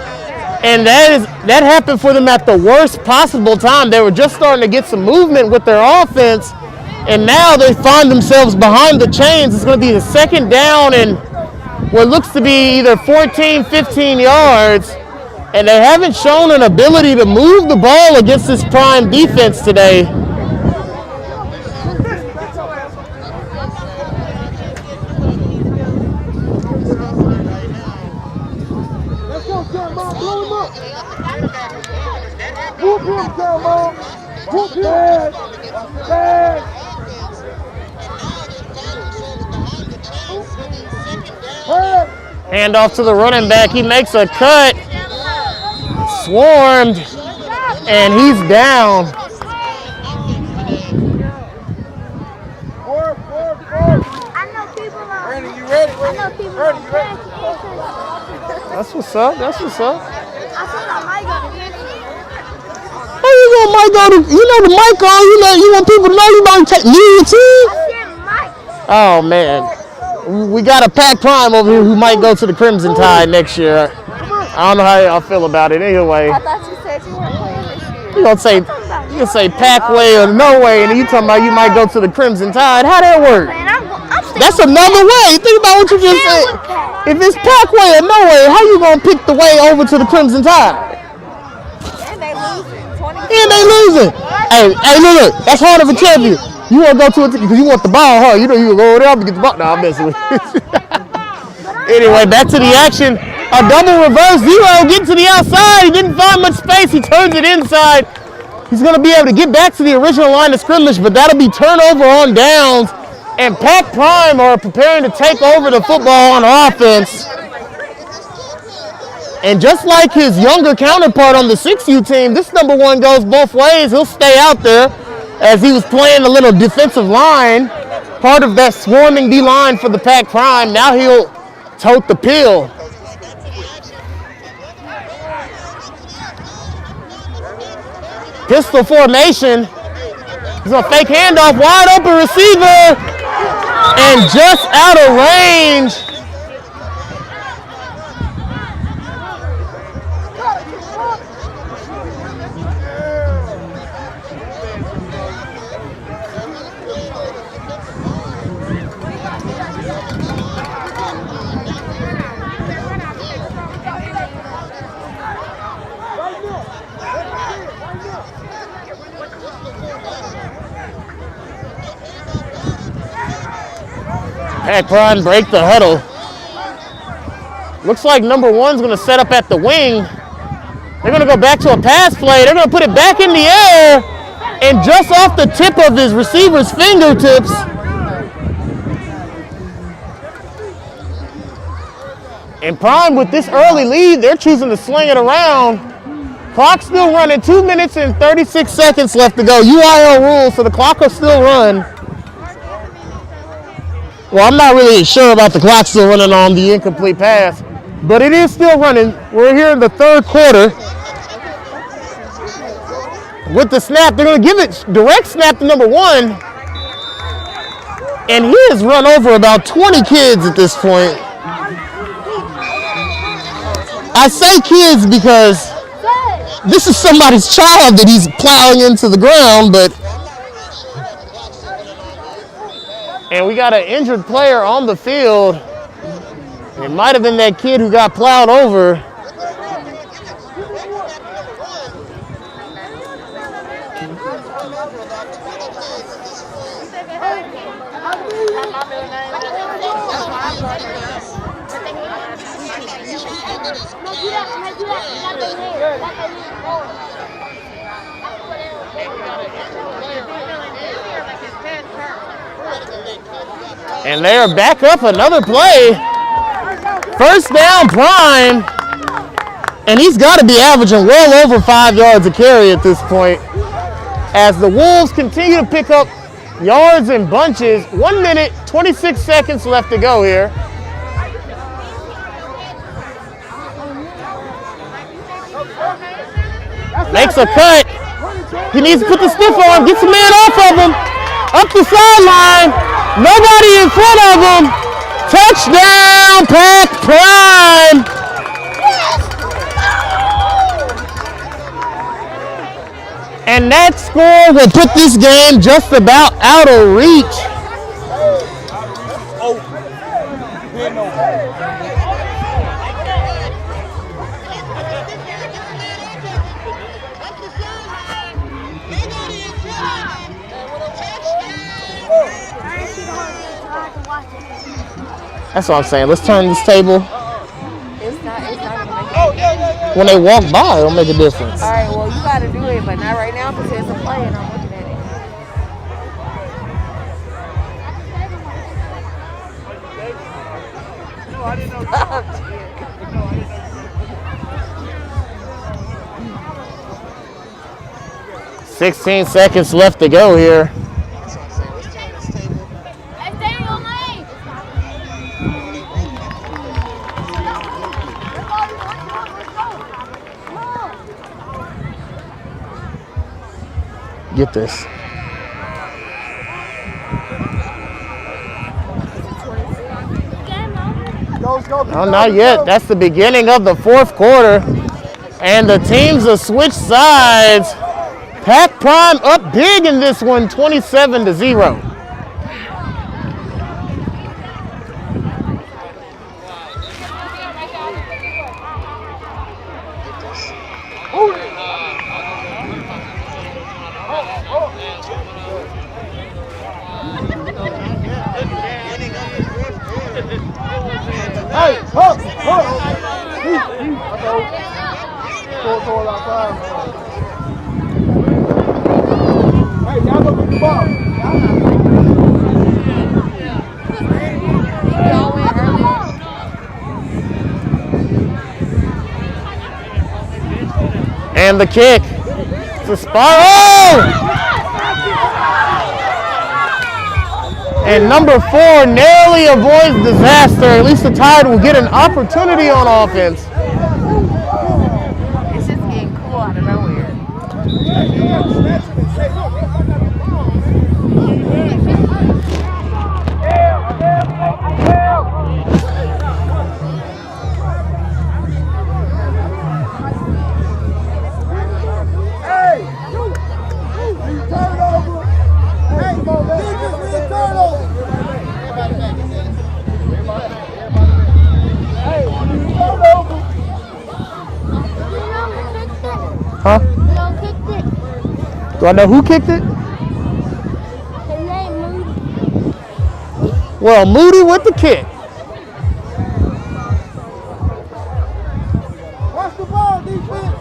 And that happened for them at the worst possible time. They were just starting to get some movement with their offense. And now they find themselves behind the chains. It's going to be the second down and what looks to be either 14, 15 yards. And they haven't shown an ability to move the ball against this Prime defense today. Hand off to the running back. He makes a cut. Swarmed. And he's down. That's what's up. That's what's up. How you gonna mic on? You know the mic on. You want people to know you about to take your team. Oh man, we got a Pac Prime over here who might go to the Crimson Tide next year. I don't know how y'all feel about it. Anyway, I thought you said you weren't playing this year. you gonna say Pac way or no way, and then you talking about you might go to the Crimson Tide. How that work? That's another way. Think about what you just said. If it's Pac way or no way, how you gonna pick the way over to the Crimson Tide? And they losing. Hey, look, that's hard of a champion. You want to go to it because you want the ball, huh? You know you go there and get the ball. Nah, I'm messing with you. Anyway, back to the action. A double reverse. Zero getting to the outside. He didn't find much space. He turns it inside. He's going to be able to get back to the original line of scrimmage, but that'll be turnover on downs. And Pac Prime are preparing to take over the football on offense. And just like his younger counterpart on the 6U team, this number one goes both ways. He'll stay out there as he was playing a little defensive line, part of that swarming D-line for the Pac Prime. Now he'll tote the pill. Pistol formation. He's gonna fake handoff, wide open receiver, and just out of range. Pac Prime break the huddle. Looks like number one's gonna set up at the wing. They're gonna go back to a pass play. They're gonna put it back in the air, and just off the tip of his receiver's fingertips. And Prime, with this early lead, they're choosing to sling it around. Clock still running, 2 minutes and 36 seconds left to go. UIL rules, so the clock will still run. Well, I'm not really sure about the clock still running on the incomplete pass, but it is still running. We're here in the third quarter. With the snap, they're going to give it direct snap to number one. And he has run over about 20 kids at this point. I say kids because this is somebody's child that he's plowing into the ground, but. And we got an injured player on the field. It might have been that kid who got plowed over. And they are back up another play. First down, Prime. And he's got to be averaging well over 5 yards a carry at this point. As the Wolves continue to pick up yards in bunches. 1 minute, 26 seconds left to go here. Makes a cut. He needs to put the stiff on, gets a man off of him. Up the sideline. Nobody in front of him. Touchdown, Pack Prime! And that score will put this game just about out of reach. That's what I'm saying. Let's turn this table. It's not gonna make it. When they walk by, it'll make a difference. All right, well, you gotta do it, but not right now because it's a play and I'm looking at it. 16 seconds left to go here. Get this. No, not yet. That's the beginning of the fourth quarter. And the teams have switched sides. Pack Prime up big in this one, 27-0. And the kick. It's a spiral. And number 4 narrowly avoids disaster. At least the Tide will get an opportunity on offense. It's just getting cool out of nowhere. Huh? Do I know who kicked it? Well, Moody with the kick. Watch the ball, defense.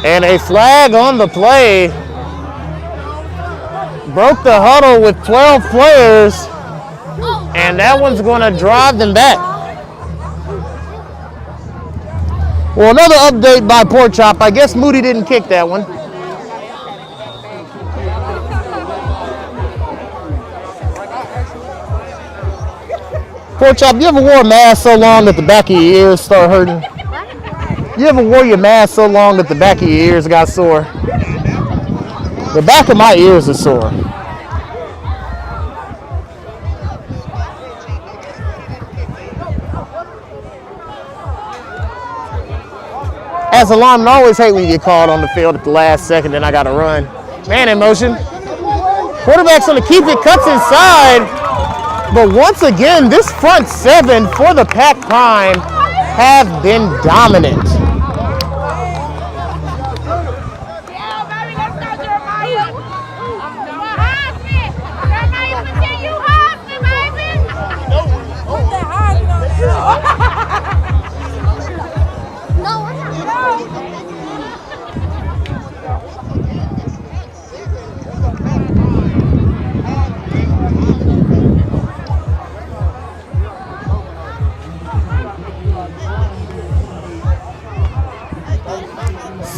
And a flag on the play. Broke the huddle with 12 players. And that one's going to drive them back. Well, another update by Pork Chop. I guess Moody didn't kick that one. Pork Chop, you ever wore a mask so long that the back of your ears start hurting? You ever wore your mask so long that the back of your ears got sore? The back of my ears is sore. As a lineman, I always hate when you get called on the field at the last second, then I got to run. Man in motion. Quarterback's going to keep it, cuts inside. But once again, this front seven for the Pack Prime have been dominant.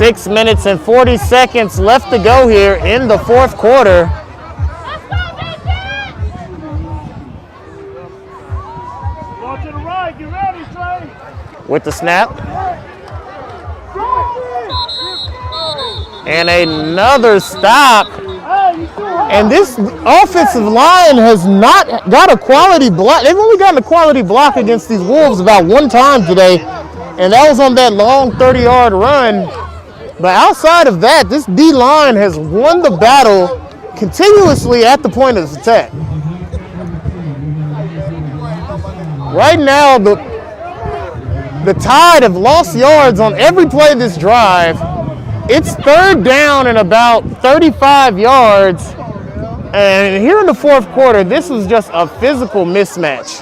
Six minutes and 40 seconds left to go here in the fourth quarter. With the snap. And another stop. And this offensive line has not got a quality block. They've only gotten a quality block against these Wolves about one time today. And that was on that long 30-yard run. But outside of that, this D-line has won the battle continuously at the point of attack. Right now, the Tide have lost yards on every play of this drive. It's third down and about 35 yards. And here in the fourth quarter, this was just a physical mismatch.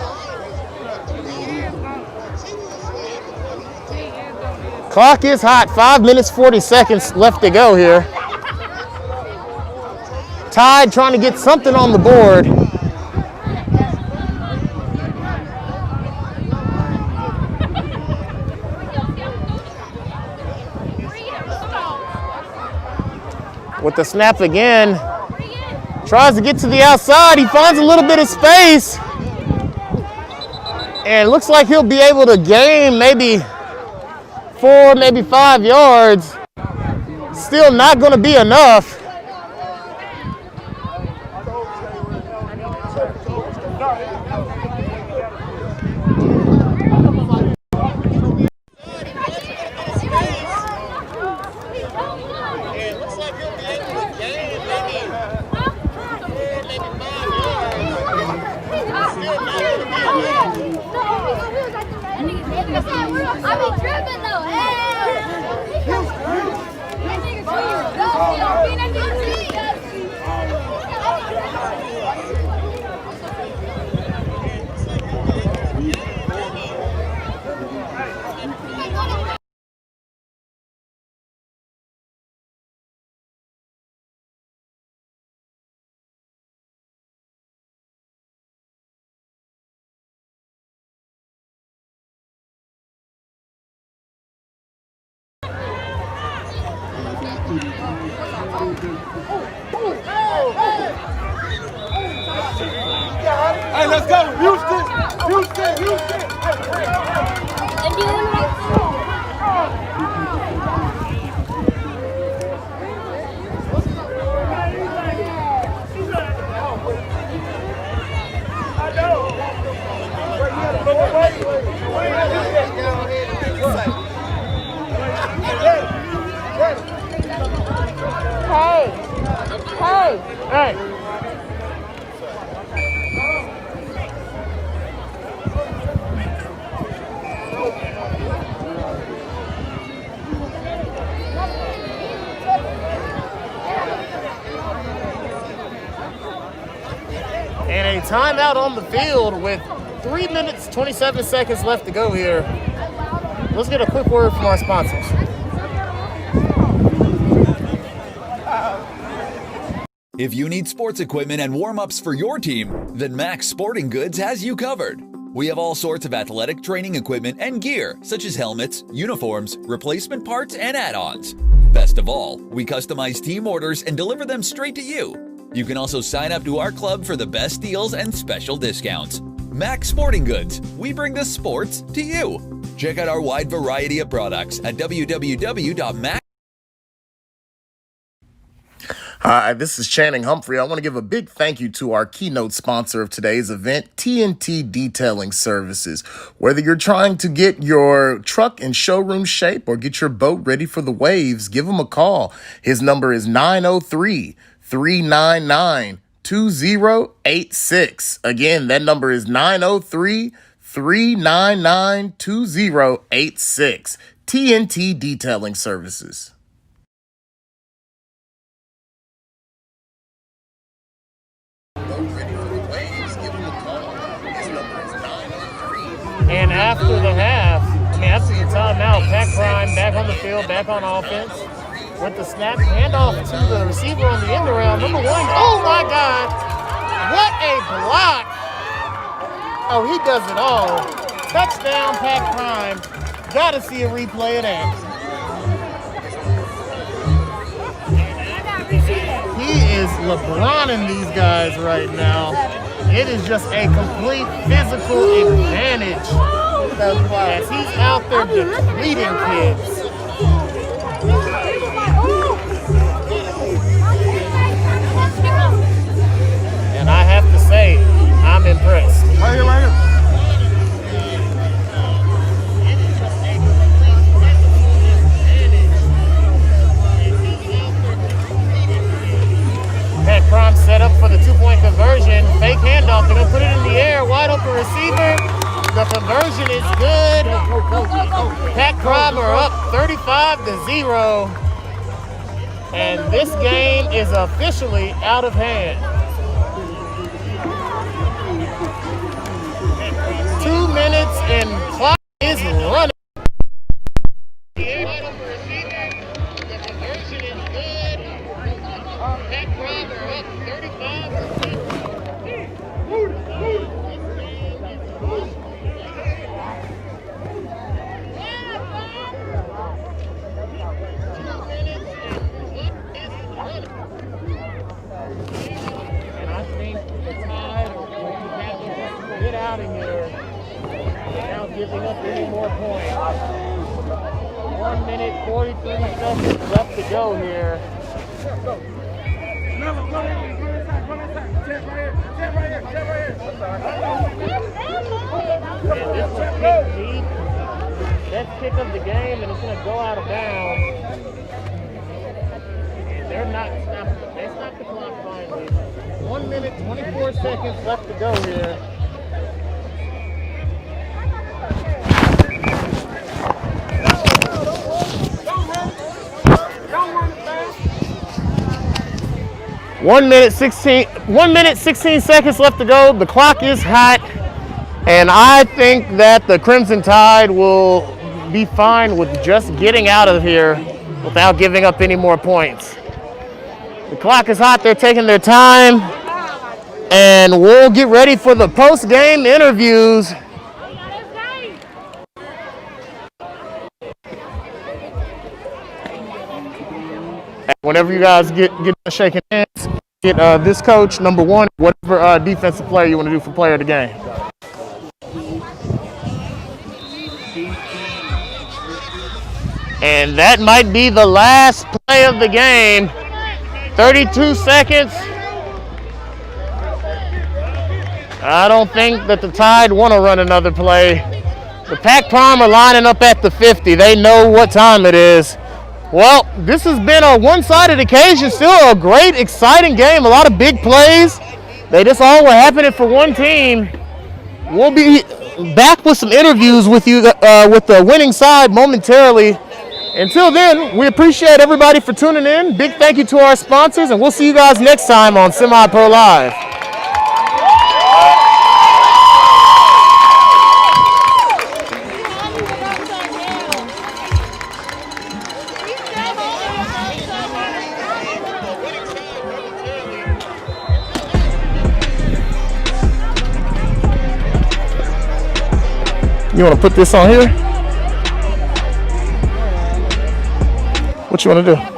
Clock is hot, 5 minutes, 40 seconds left to go here. Tide trying to get something on the board. With the snap again, tries to get to the outside. He finds a little bit of space. And it looks like he'll be able to gain maybe 4, maybe 5 yards. Still not going to be enough. Hey, let's go, Houston! Houston! Houston! Hey! And a timeout on the field with 3 minutes, 27 seconds left to go here. Let's get a quick word from our sponsors. If you need sports equipment and warm-ups for your team, then Max Sporting Goods has you covered. We have all sorts of athletic training equipment and gear, such as helmets, uniforms, replacement parts, and add-ons. Best of all, we customize team orders and deliver them straight to you. You can also sign up to our club for the best deals and special discounts. Max Sporting Goods, we bring the sports to you. Check out our wide variety of products at www.max. Hi, this is Channing Humphrey. I want to give a big thank you to our keynote sponsor of today's event, TNT Detailing Services. Whether you're trying to get your truck in showroom shape or get your boat ready for the waves, give him a call. His number is 903-399-2086. Again, that number is 903-399-2086. TNT Detailing Services. And after the timeout, Pat Prime back on the field, back on offense. With the snap, handoff to the receiver on the end around. Number 1, oh my God, what a block. Oh, he does it all. Touchdown, Pat Prime. Gotta see a replay of that. He is LeBroning these guys right now. it is just a complete physical advantage as he's out there depleting kids. And I have to say, I'm impressed. Right here, right here. Pat Crom set up for the two-point conversion. Fake handoff. They're going to put it in the air. Wide open receiver. The conversion is good. Pat Crom are up 35-0. And this game is officially out of hand. 2 minutes and clock is running. And I think the Tide will get out of here without giving up any more points. 1 minute, 43 seconds left to go here. And this was kicked deep. That's kick of the game, and it's going to go out of bounds. And they're not stopping. They stopped the clock finally. 1 minute, 24 seconds left to go here. One minute 16 seconds left to go. The clock is hot, and I think that the Crimson Tide will be fine with just getting out of here without giving up any more points. The clock is hot. They're taking their time, and we'll get ready for the post-game interviews. Whenever you guys get shaking hands, get this coach, number one, whatever defensive player you want to do for player of the game. And that might be the last play of the game. 32 seconds. I don't think that the Tide want to run another play. The Pac Prom are lining up at the 50. They know what time it is. Well, this has been a one-sided occasion. Still a great, exciting game. A lot of big plays. They just all were happening for one team. We'll be back with some interviews with you, with the winning side momentarily. Until then, we appreciate everybody for tuning in. Big thank you to our sponsors, and we'll see you guys next time on Semi-Pro Live. You want to put this on here? What you want to do?